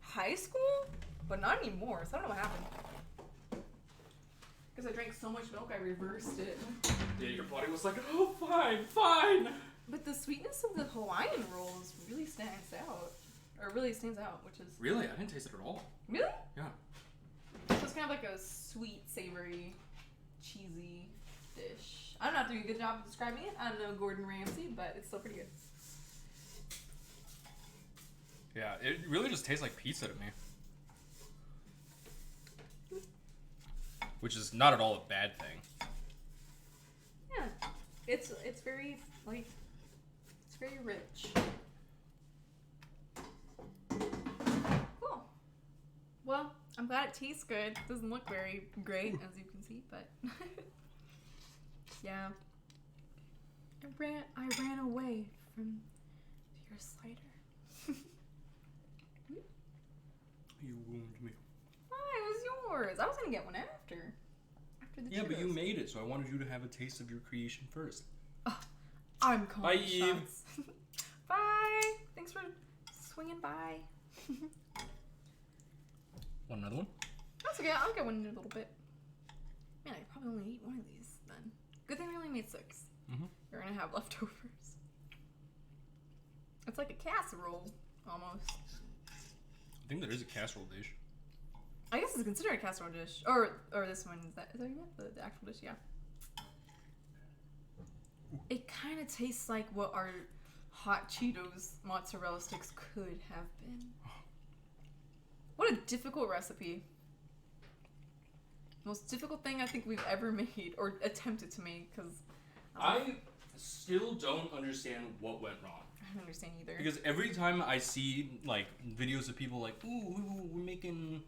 high school, but not anymore. So I don't know what happened. Because I drank so much milk, I reversed it. Yeah, your body was like, oh, fine. But the sweetness of the Hawaiian rolls really stands out. Or really stands out, which is... Really? I didn't taste it at all. Really? Yeah. So it's kind of like a sweet, savory, cheesy dish. I'm not doing a good job of describing it. I'm no Gordon Ramsay, but it's still pretty good. Yeah, it really just tastes like pizza to me. Which is not at all a bad thing. Yeah. It's very, like, it's very rich. Cool. Well, I'm glad it tastes good. It doesn't look very great, as you can see, but... yeah. I ran away from your slider. You wound me. Why? It was yours. I was gonna get one after the Yeah, but you churros. made it, so I wanted you to have a taste of your creation first. I'm calling Bye, the Eve. shots. Bye. Thanks for swinging by. Want another one? That's okay. I'll get one in a little bit. Man, I could probably only eat one of these then. Good thing we only made 6. Mm-hmm. You're gonna have leftovers. It's like a casserole, almost. I think that is a casserole dish. I guess it's considered a casserole dish. Or this one, is that what you meant? The actual dish, yeah. It kind of tastes like what our hot Cheetos mozzarella sticks could have been. What a difficult recipe. Most difficult thing I think we've ever made or attempted to make, because I still don't understand what went wrong. I don't understand either. Because every time I see, like, videos of people like, ooh, we're making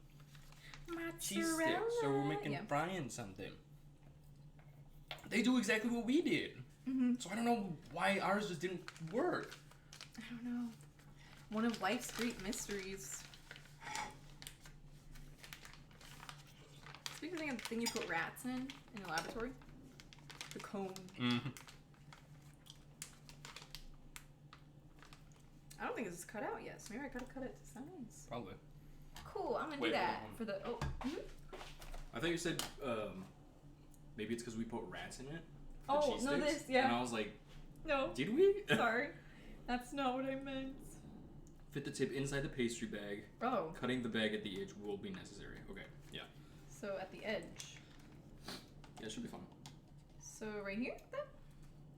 cheese sticks, or we're making frying something, they do exactly what we did. Mm-hmm. So I don't know why ours just didn't work. I don't know. One of life's great mysteries. Speaking of the thing you put rats in the laboratory, the cone. Mm-hmm. I don't think it's cut out yet, so maybe I gotta cut it to size. Probably. Cool, I'm gonna Wait, do that hold on. for the. Oh. Mhm. I thought you said maybe it's because we put rats in it. The Oh, cheese no, sticks. this, yeah. And I was like, No. did we? Sorry. That's not what I meant. Fit the tip inside the pastry bag. Oh. Cutting the bag at the edge will be necessary. Okay, yeah. So at the edge. Yeah, it should be fun. So right here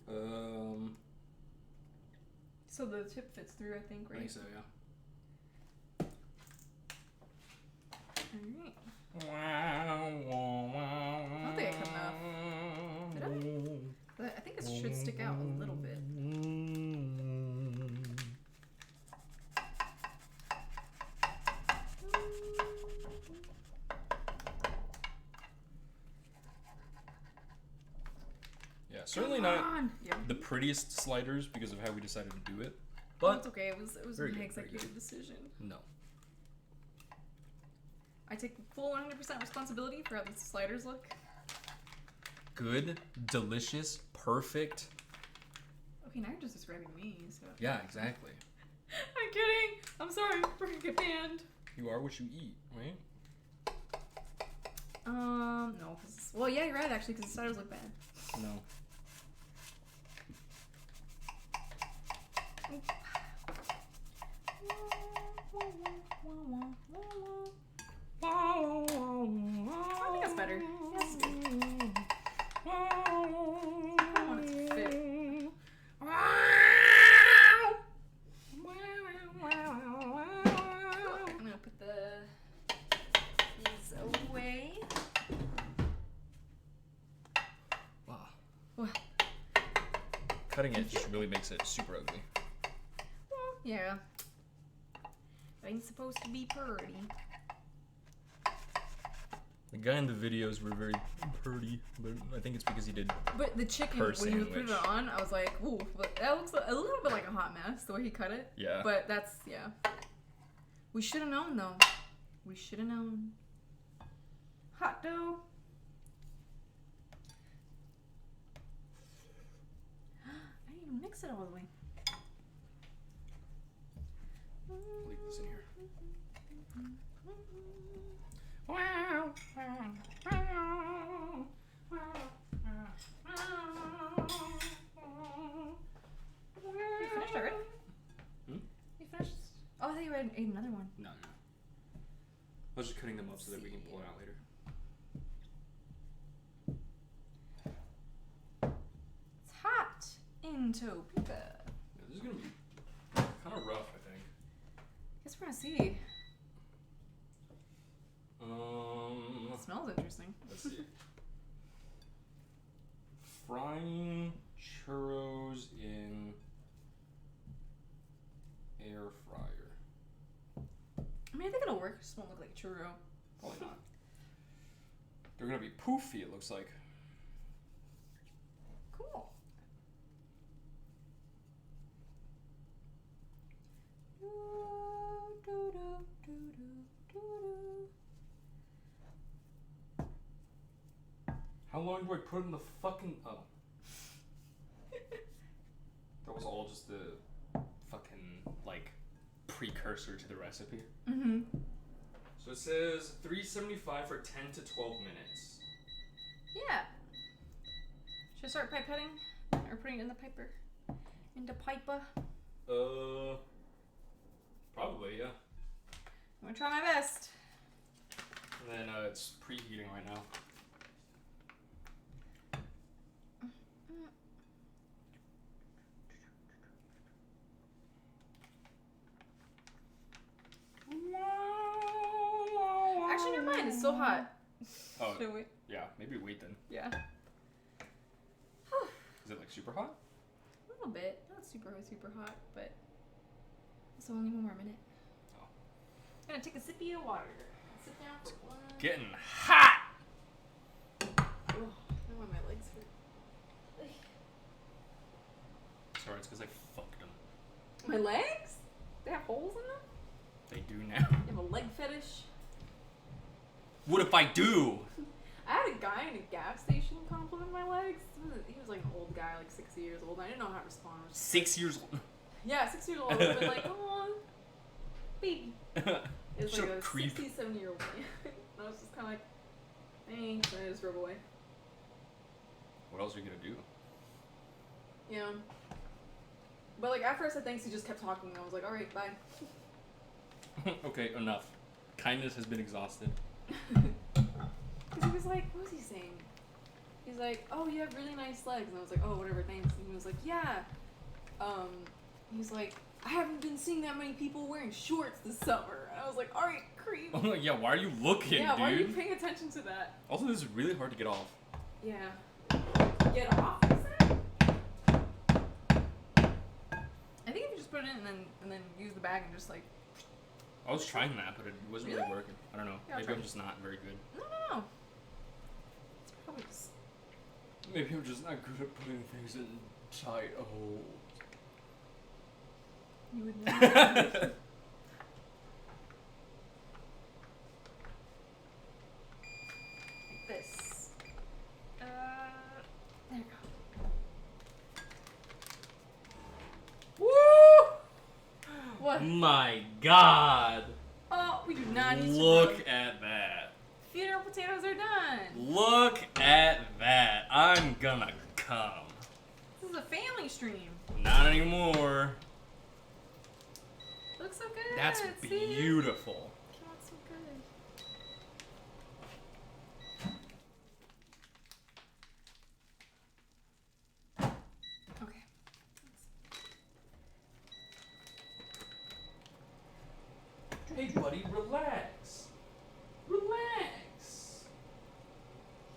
then? So the tip fits through, I think, I right? think so, yeah. Alright. I don't think I cut enough. Did I? But I think it should stick out a little bit. Yeah, certainly Come not on. Yeah. the prettiest sliders because of how we decided to do it. But it's But okay. It was very my good, very executive good. decision. no. I take full 100% responsibility for how these sliders look. Good, delicious, perfect. Okay, now you're just describing me. So. Yeah, exactly. I'm kidding. I'm sorry. We're gonna get banned. You are what you eat, right? No. Well, yeah, you're right actually, because the sliders look bad. No. I think that's better. Yeah, that's good. I want it to fit. I'm gonna put these away. Wow. Well, Cutting it just really makes it super ugly. yeah. It ain't supposed to be pretty. The guy in the videos were very pretty, but I think it's because he did. But the chicken, Per when you put sandwich. it on, I was like, ooh, but that looks a little bit like a hot mess, the way he cut it. Yeah. But that's, yeah. We should have known, though. We should have known. Hot dough. I need to mix it all the way. leave this in here. You finished already? Hmm? You finished? Oh, I thought you ate another one. No. I was just cutting them up so that we can pull it out later. It's hot in Topeka. Yeah, this is gonna be kind of rough, I think. Guess we're gonna see. Um, It smells interesting. let's see. Frying churros in air fryer. I mean, I think it'll work. It just won't look like a churro. Probably not. They're gonna be poofy, it looks like. Cool. How long do I put in the fucking... Oh. That was all just the fucking, like, precursor to the recipe. Mm-hmm. So it says $3.75 for 10 to 12 minutes. Yeah. Should I start pipetting? Or putting it in the piper? Into piper? Probably, yeah. I'm gonna try my best. And then it's preheating right now. Actually, never mind. It's still hot. Oh, Should we? yeah. Maybe wait then. Yeah. Is it like super hot? A little bit. Not super hot, but it's only one more minute. Oh. I'm gonna take a sippy of water. Sit down for one. Getting hot! Oh, now my legs hurt. Sorry, it's because I fucked them. My legs? They have holes in them? They do now. You have a leg fetish? What if I do? I had a guy in a gas station compliment my legs. He was like an old guy, like 60 years old. I didn't know how to respond. I was just 6 years old. yeah, 6 years old. I would have been like, oh, baby. It was Shut like up, a creep. 67-year-old man. And I was just kind of like, thanks. And I just drove away. What else are you gonna do? Yeah. But like after I said thanks, he just kept talking. I was like, all right, bye. Okay, enough. Kindness has been exhausted. Because he was like, what was he saying? He's like, oh, you have really nice legs. And I was like, oh, whatever, thanks. And he was like, yeah. He was like, I haven't been seeing that many people wearing shorts this summer. And I was like, all right, creep. Oh, yeah, why are you looking, Yeah, dude? why are you paying attention to that? Also, this is really hard to get off. Yeah. Get off, you said? I think if you just put it in and then use the bag and just like... I was trying that, but it wasn't really Really? working. I don't know. Yeah, I'll Maybe try. I'm just not very good. No. It's probably just... Maybe I'm just not good at putting things in tight holes. You would know. This. There you go. Woo! What? My God! Oh, we do not need to Look rub. at that. Funeral potatoes are done. Look at that. I'm gonna come. This is a family stream. Not anymore. Looks so good. That's See? beautiful. Came out so good. Okay. Hey, buddy, relax. Relax.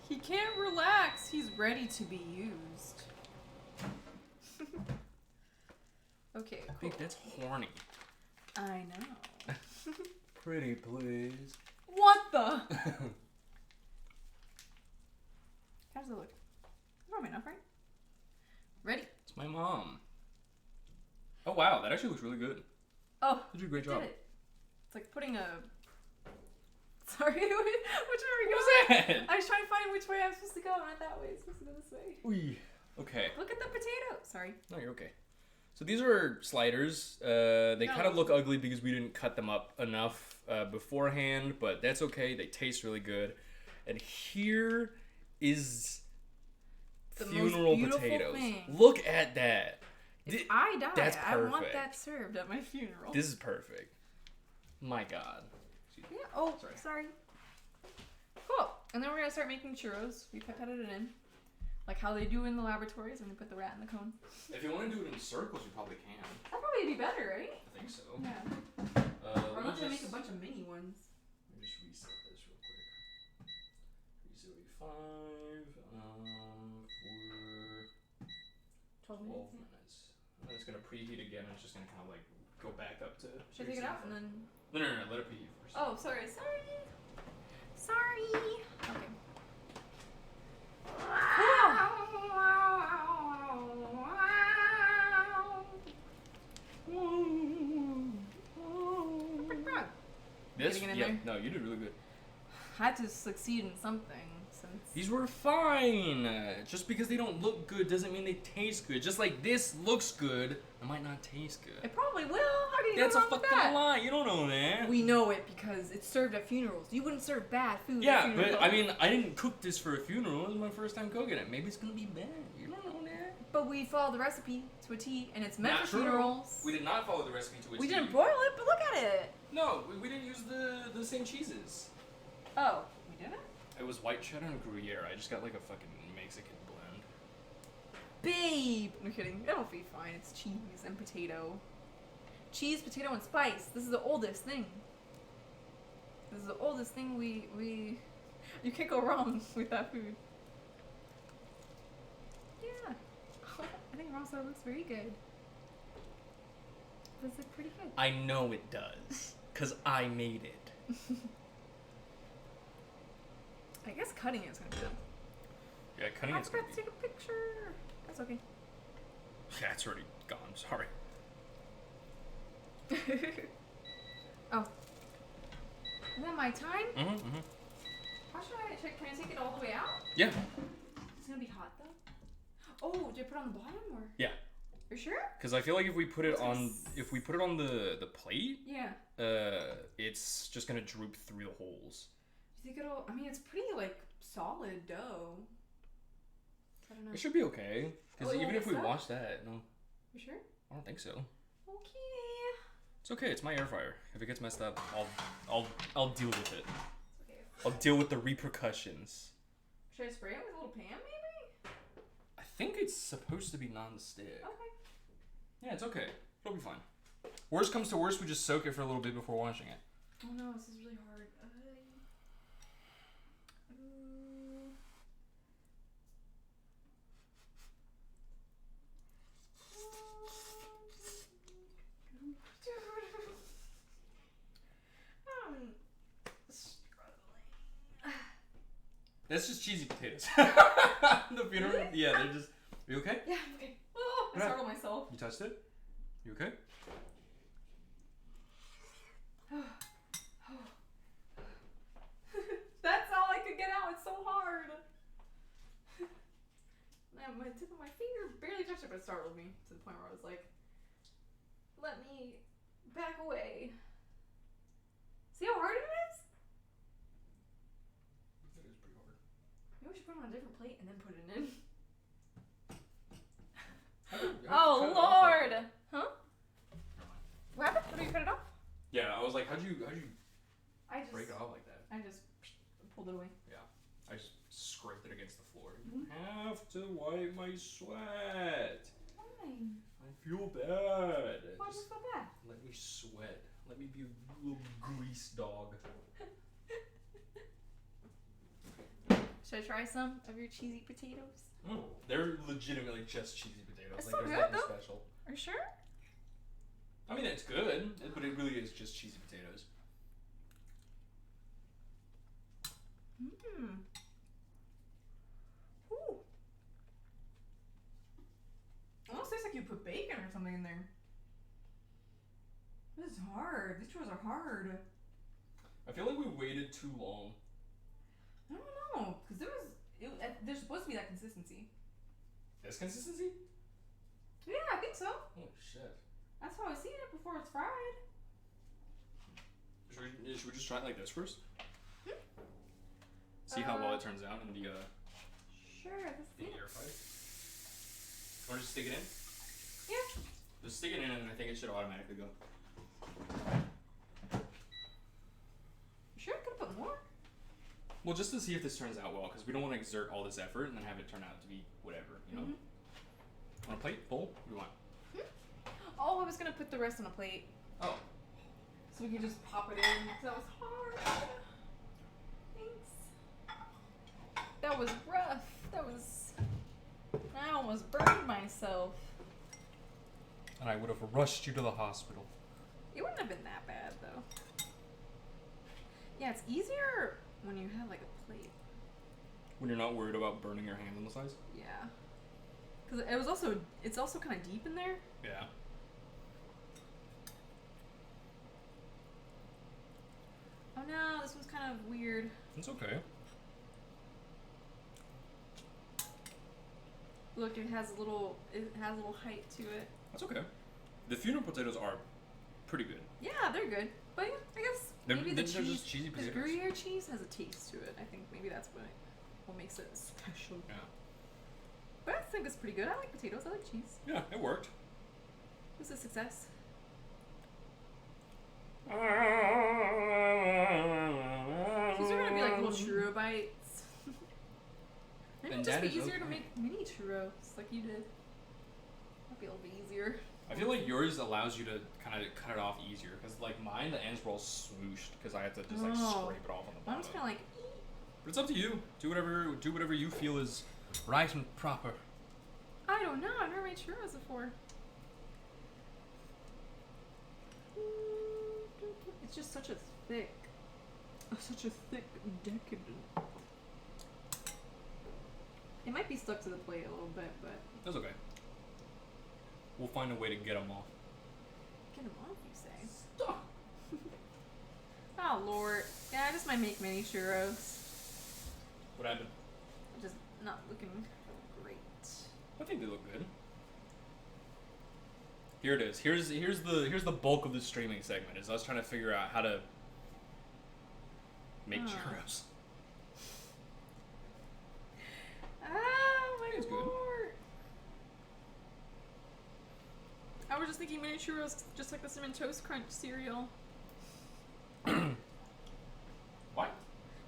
He can't relax. He's ready to be used. Okay, I cool. think that's horny. I know. Pretty please. What the? How does it look? Probably enough, right? Ready? It's my mom. Oh wow, that actually looks really good. Oh, You did a great I job. did it. It's like putting a... Sorry, which way are we What going? was that? I was trying to find which way I'm supposed to go, not that way. It's supposed to go this way. Wee. Okay. Look at the potato. Sorry. No, you're okay. So these are sliders. They No. kind of look ugly because we didn't cut them up enough beforehand, but that's okay. They taste really good. And here is The most funeral beautiful potatoes. thing. Look at that. If I die, that's I want perfect. that served at my funeral. This is perfect. My God. Yeah. Oh, Sorry. sorry. Cool. And then we're gonna start making churros. We pipetted it in, like how they do in the laboratories when they put the rat in the cone. If you want to do it in circles, you probably can. That'd probably be better, right? I think so. Yeah. Let Or me unless they just- make a bunch of mini ones. Let me just reset this real quick. 375 for 12 12 minutes. minutes. And then it's gonna preheat again. And it's just gonna kind of like go back up to. Should I take it out and then? No. Let it preheat first. Oh, sorry. Okay. This? Getting it in Yeah. there? No, you did really good. I had to succeed in something since. These were fine. Just because they don't look good doesn't mean they taste good. Just like this looks good, it might not taste good. It probably will. How do you That's know a wrong with fucking that? lie. You don't know that. We know it because it's served at funerals. You wouldn't serve bad food at Yeah, funerals. but I mean, I didn't cook this for a funeral. It was my first time cooking it. Maybe it's gonna be bad. You don't know that. But we followed the recipe to a T, and it's meant Not for true. funerals. We did not follow the recipe to a We T. didn't boil it, but look at it. No, we didn't use the same cheeses. Oh, we didn't? It was white cheddar and Gruyere. I just got like a fucking Mexican blend. Babe! No kidding. It'll be fine. It's cheese and potato. Cheese, potato, and spice. This is the oldest thing. This is the oldest thing we... You can't go wrong with that food. Yeah. I think Rosso looks very good. Does look pretty good. I know it does, cause I made it. I guess cutting it is gonna be done. Yeah, cutting I it's gonna forgot be. to take a picture. That's okay. Yeah, it's already gone. Sorry. Oh. Is that my time? Mm-hmm. How should I check? Can I take it all the way out? Yeah. It's gonna be hot though. Oh, did I put it on the bottom or? Yeah. You sure? Cause I feel like if we put it It's gonna on, if we put it on the plate, Yeah. it's just gonna droop through the holes. You think it'll? I mean, it's pretty like solid dough. I don't know. It should be okay. Cause Oh, it even won't if we get stuck? wash that, no, You sure? I don't think so. Okay. It's okay. It's my air fryer. If it gets messed up, I'll deal with it. Okay. I'll deal with the repercussions. Should I spray it with a little pan, maybe? I think it's supposed to be non-stick. Okay. Yeah, it's okay. It'll be fine. Worst comes to worst, we just soak it for a little bit before washing it. Oh no, this is really hard. I'm struggling. That's just cheesy potatoes. The funeral. Really? Yeah, they're just. Are you okay? Yeah, I'm okay. Oh, I Yeah. startled myself. You touched it? You okay? That's all I could get out. It's so hard. Man, my tip of my finger barely touched it, but it startled me to the point where I was like, "Let me back away." See how hard it is? That is pretty hard. Maybe we should put it on a different plate and then put it in. Cut Oh it off. Lord! Huh? What happened? What did you cut it off? Yeah, I was like, how'd you I just break it off like that? I just pulled it away. Yeah, I just scraped it against the floor. You have to wipe my sweat. Fine. I feel bad. Why do you Just feel bad? let me sweat. Let me be a little grease dog. Should I try some of your cheesy potatoes? They're legitimately just cheesy potatoes. It's Like so there's good, nothing though. special. Are you sure? I mean, it's good, but it really is just cheesy potatoes. Mmm. Ooh. Almost tastes like you put bacon or something in there. This is hard. These chores are hard. I feel like we waited too long. I don't know, because there's supposed to be that consistency. This consistency? Yeah, I think so. Holy shit. That's how I seen it before it's fried. Should we just try it like this first? See how well it turns out in the Sure, let's see. air fryer. Want to just stick it in? Yeah. Just stick it in, and I think it should automatically go. You sure I could put more? Well, just to see if this turns out well, because we don't want to exert all this effort and then have it turn out to be whatever, you know? On a plate? Bowl? What do you want? Oh, I was gonna put the rest on a plate. Oh. So we can just pop it in. That was hard. Thanks. That was rough. I almost burned myself. And I would have rushed you to the hospital. It wouldn't have been that bad though. Yeah, it's easier when you have like a plate. When you're not worried about burning your hand on the sides? Yeah. Cause it's also kind of deep in there. Yeah. Oh no, this one's kind of weird. It's okay. Look, it has a little height to it. That's okay. The funeral potatoes are pretty good. Yeah, they're good. But yeah, I guess They're- maybe the they're cheese, just cheesy because potatoes. Gruyere cheese has a taste to it. I think maybe that's what makes it special. Yeah. But I think it's pretty good. I like potatoes. I like cheese. Yeah, it worked. It was a success. These are gonna be like little churro bites. Maybe it'll And just that be is easier to okay. make mini churros like you did. Might be a little bit easier. I feel like yours allows you to kind of cut it off easier, because like mine, the ends were all swooshed, because I had to just like Oh. scrape it off on the bottom. Mine's kind of like, But it's up to you. Do whatever you feel is right and proper. I don't know. I've never made churros before. It's just such a thick decadent. It might be stuck to the plate a little bit, but That's okay. We'll find a way to get them off. get them off, you say? Stop. Oh Lord, yeah, I just might make mini churros. What happened? Just not looking great. I think they look good. Here it is. Here's the bulk of the streaming segment, is us trying to figure out how to make churros. Oh my It's good. Lord. I was just thinking mini churros, just like the Cinnamon Toast Crunch cereal. What?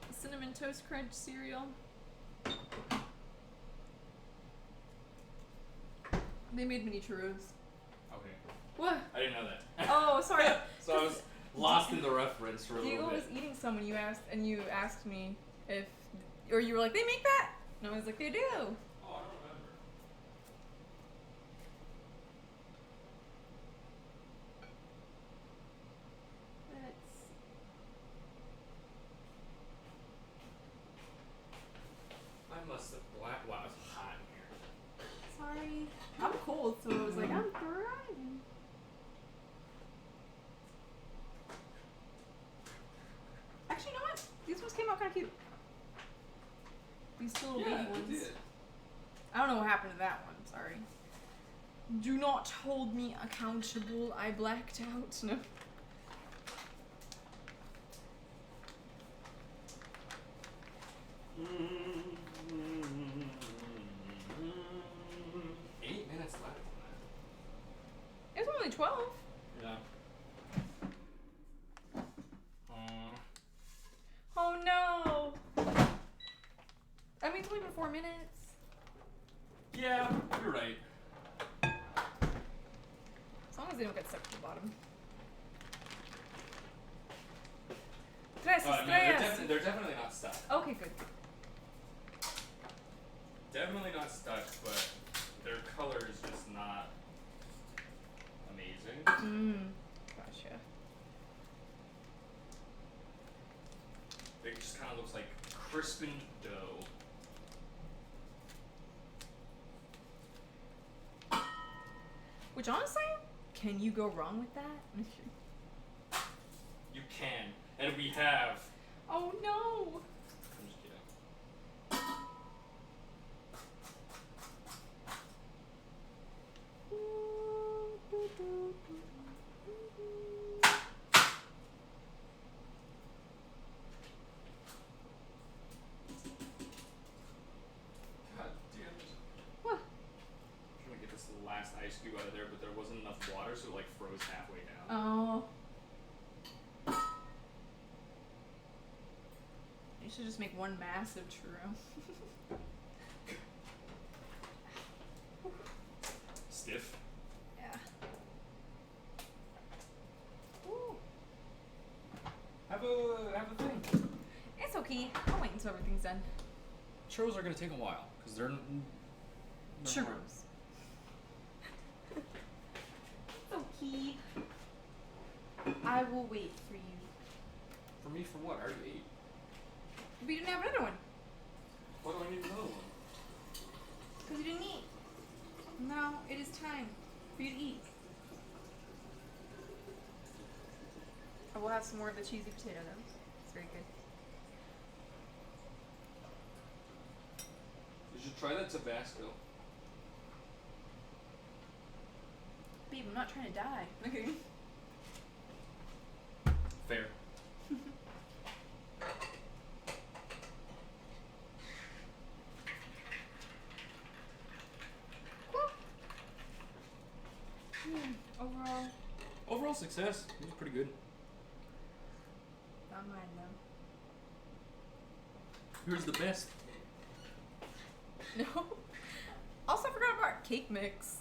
The Cinnamon Toast Crunch cereal. They made mini churros. Okay. What? I didn't know that. Oh, sorry. So I was lost in the reference for a Diego little was bit. eating some and you asked me if, or you were like, they make that? And I was like, they do. Oh, I don't remember. I must have black. Wow, it's hot in here. Sorry. I'm cold, so I was like, I'm thriving. Actually, you know what? These ones came out kind of cute. These two little baby ones. I don't know what happened to that one. Sorry. Do not hold me accountable. I blacked out. No. Eight minutes left. It was only 12. Yeah. Oh no. I mean, it's only been 4 minutes. Yeah, you're right. As long as they don't get stuck to the bottom. Tres, No, tres. they're definitely not stuck. Okay, good. Definitely not stuck, but their color is just not amazing. Gotcha. It just kind of looks like crispened dough. Which honestly, can you go wrong with that? You can, and we have. Oh no! I'm just kidding. water, so it like froze halfway down. Oh. You should just make one massive churro. Stiff. Yeah. Ooh. Have a thing. It's okay. I'll wait until everything's done. Churros are gonna take a while because they're Churros. It's okay. I will wait for you. For me, for what? I already ate. But you didn't have another one. Why do I need another one? Because you didn't eat. Now it is time for you to eat. I will have some more of the cheesy potato though. It's very good. You should try that Tabasco. Babe, I'm not trying to die. Okay. Fair. Overall success. It was pretty good. Not mine though. Yours the best. No. Also, I forgot about cake mix.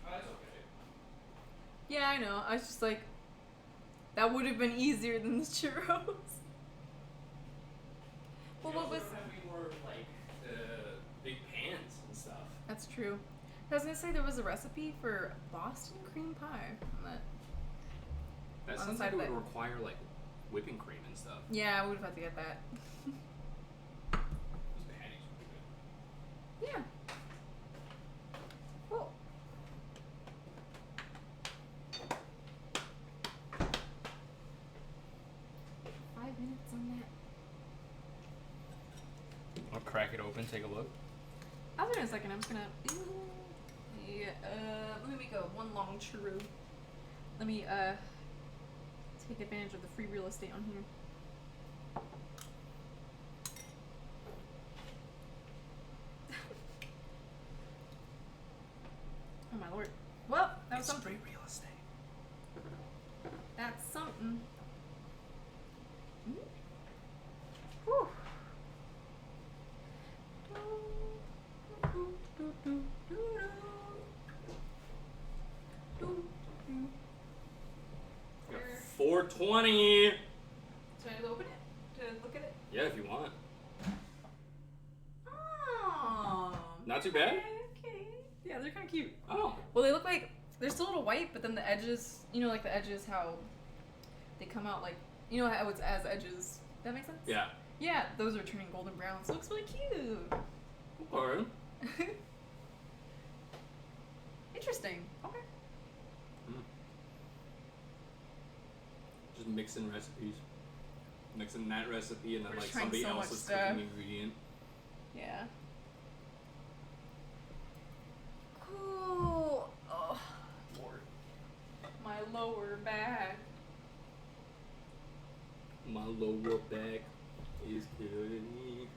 Oh, that's okay. Yeah, I know. I was just like, that would have been easier than the churros. Well, what was? Having more like the big pans and stuff. That's true. I was gonna say there was a recipe for Boston cream pie. That On the sounds side like it of would it. require like whipping cream and stuff. Yeah, I would have had to get that. Those patties would be good. Yeah. Cool. Five minutes on that. I'll crack it open, take a look. I'll do it in a second. I'm just gonna. Yeah. Let me make one long churro. Let me take advantage of the free real estate on here. Oh my lord. Well, that was something. Free real estate. That's something. Whew. Got 420. So I open it to look at it. Yeah, if you want. Oh. Not too bad? Okay. Yeah, they're kind of cute. Oh. Well, they look like they're still a little white, but then the edges, you know, like the edges, how they come out, like, you know how it's as edges. That makes sense? Yeah. Yeah, those are turning golden brown, so it looks really cute. Alright. Interesting. Okay. Just mixing recipes. Mixing that recipe and then We're like just trying somebody so much else's stuff. cooking ingredient. Yeah. Cool. Oh, Lord. My lower back. My lower back is killing me.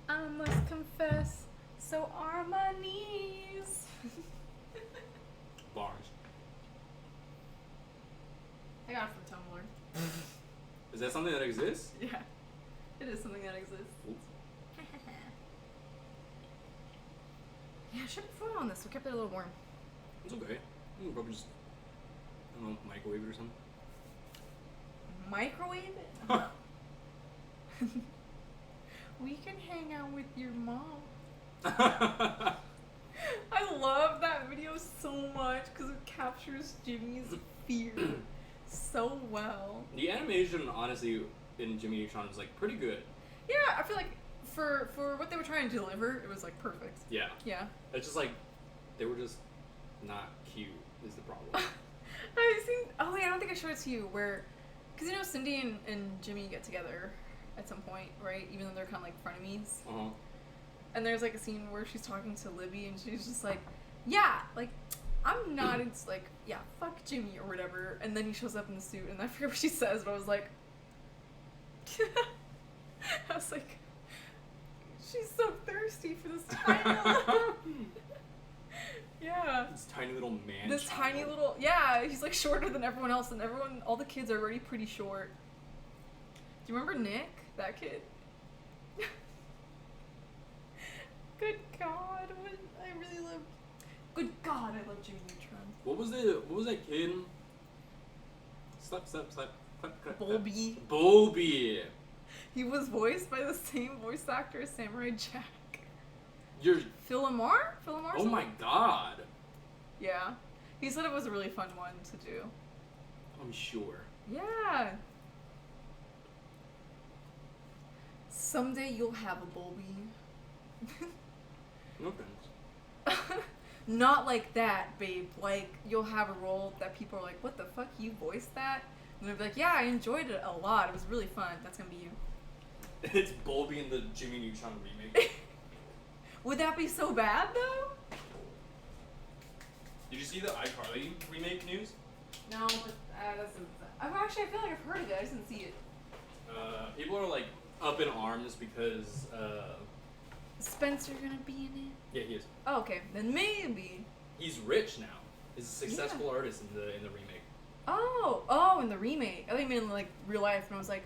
I must confess, so are my knees. Bars. I got it from Tumblr. Is that something that exists? Yeah, it is something that exists. Oof. Yeah, I should have put on this. We kept it a little warm. It's okay. You can probably just, I don't know, microwave it or something. Microwave it? We can hang out with your mom. I love that video so much because it captures Jimmy's fear so well. The animation, honestly, in Jimmy Neutron was like pretty good. Yeah, I feel like for what they were trying to deliver, it was like perfect. Yeah. Yeah. It's just like, they were just not cute, is the problem. I've seen. Oh wait, I don't think I showed it to you. Where, because you know Cindy and Jimmy get together at some point, right? Even though they're kind of like frenemies. Uh-huh. And there's like a scene where she's talking to Libby and she's just like, yeah, like I'm not. It's like, yeah, fuck Jimmy or whatever. And then he shows up in the suit, and I forget what she says, but I was like, I was like, she's so thirsty for this title. Yeah. This tiny little man. This child. tiny little, yeah, he's like shorter than everyone else, and all the kids are already pretty short. Do you remember Nick, that kid? Good God, I really love. Good God, I love Jimmy Neutron. What was that kid? Slap. Bulby. Bulby. He was voiced by the same voice actor as Samurai Jack. You're. Phil Lamar? Oh my God. Yeah. He said it was a really fun one to do. I'm sure. Yeah. Someday you'll have a Bulby. No thanks. Not like that, babe. Like, you'll have a role that people are like, what the fuck, you voiced that? And they'll be like, yeah, I enjoyed it a lot. It was really fun. That's gonna be you. It's Bulby in the Jimmy Neutron remake. Would that be so bad, though? Did you see the iCarly remake news? No, but actually, I feel like I've heard of it. I just didn't see it. People are like up in arms because Spencer gonna be in it? yeah, he is. Oh, okay. Then maybe. He's rich now. He's a successful artist in the remake. Oh, in the remake. I think in like real life, and I was like,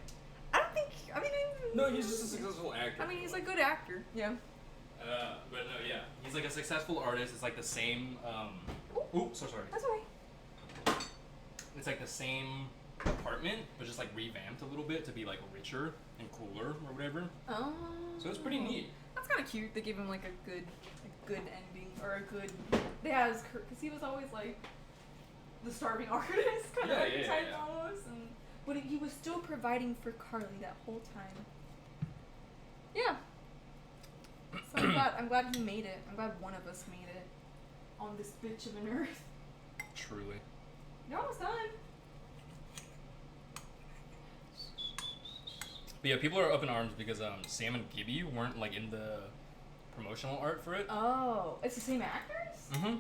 No, he's just a successful actor. I mean, he's a good actor. Yeah. But no, yeah, he's like a successful artist. It's like the same. So sorry. That's okay. It's like the same apartment, but just like revamped a little bit to be like richer and cooler or whatever. Oh. So it's pretty neat. That's kind of cute. They gave him like a good ending or a good. Yeah, because he was always like the starving artist kind of type almost, but he was still providing for Carly that whole time. Yeah. So I'm glad he made it. I'm glad one of us made it on this bitch of an earth. Truly. You're almost done. But yeah, people are up in arms because Sam and Gibby weren't like in the promotional art for it. Oh, it's the same actors? Mm-hmm.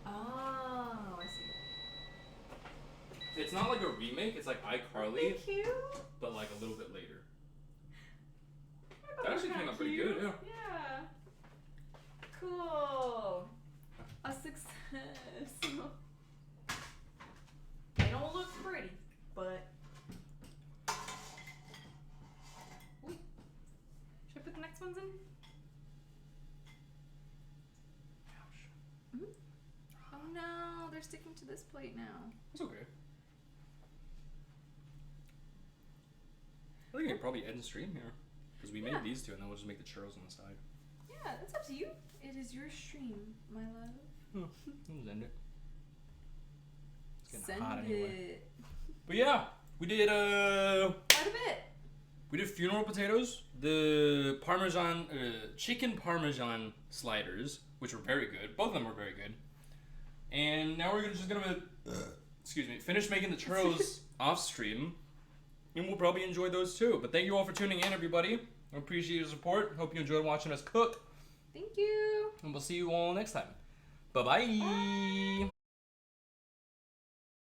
Oh, I see. It's not like a remake. It's like iCarly, Cute. but like a little bit later. I thought That it was actually came kinda out pretty cute. good, yeah. Yeah. Cool. A success. They don't look pretty, but. Ooh. Should I put the next ones in? Mm-hmm. Oh no, they're sticking to this plate now. It's okay. I think I can probably end the stream here. Because we made these two and then we'll just make the churros on the side. Yeah, that's up to you. It is your stream, my love. We'll just end it. It's getting Send hot it. anyway. But yeah, we did Quite a bit. we did funeral potatoes, the Parmesan chicken Parmesan sliders, which were very good. Both of them were very good. And now we're just gonna finish making the churros off stream. And we'll probably enjoy those too. But thank you all for tuning in, everybody. I appreciate your support. Hope you enjoyed watching us cook. Thank you. And we'll see you all next time. Bye-bye. Bye.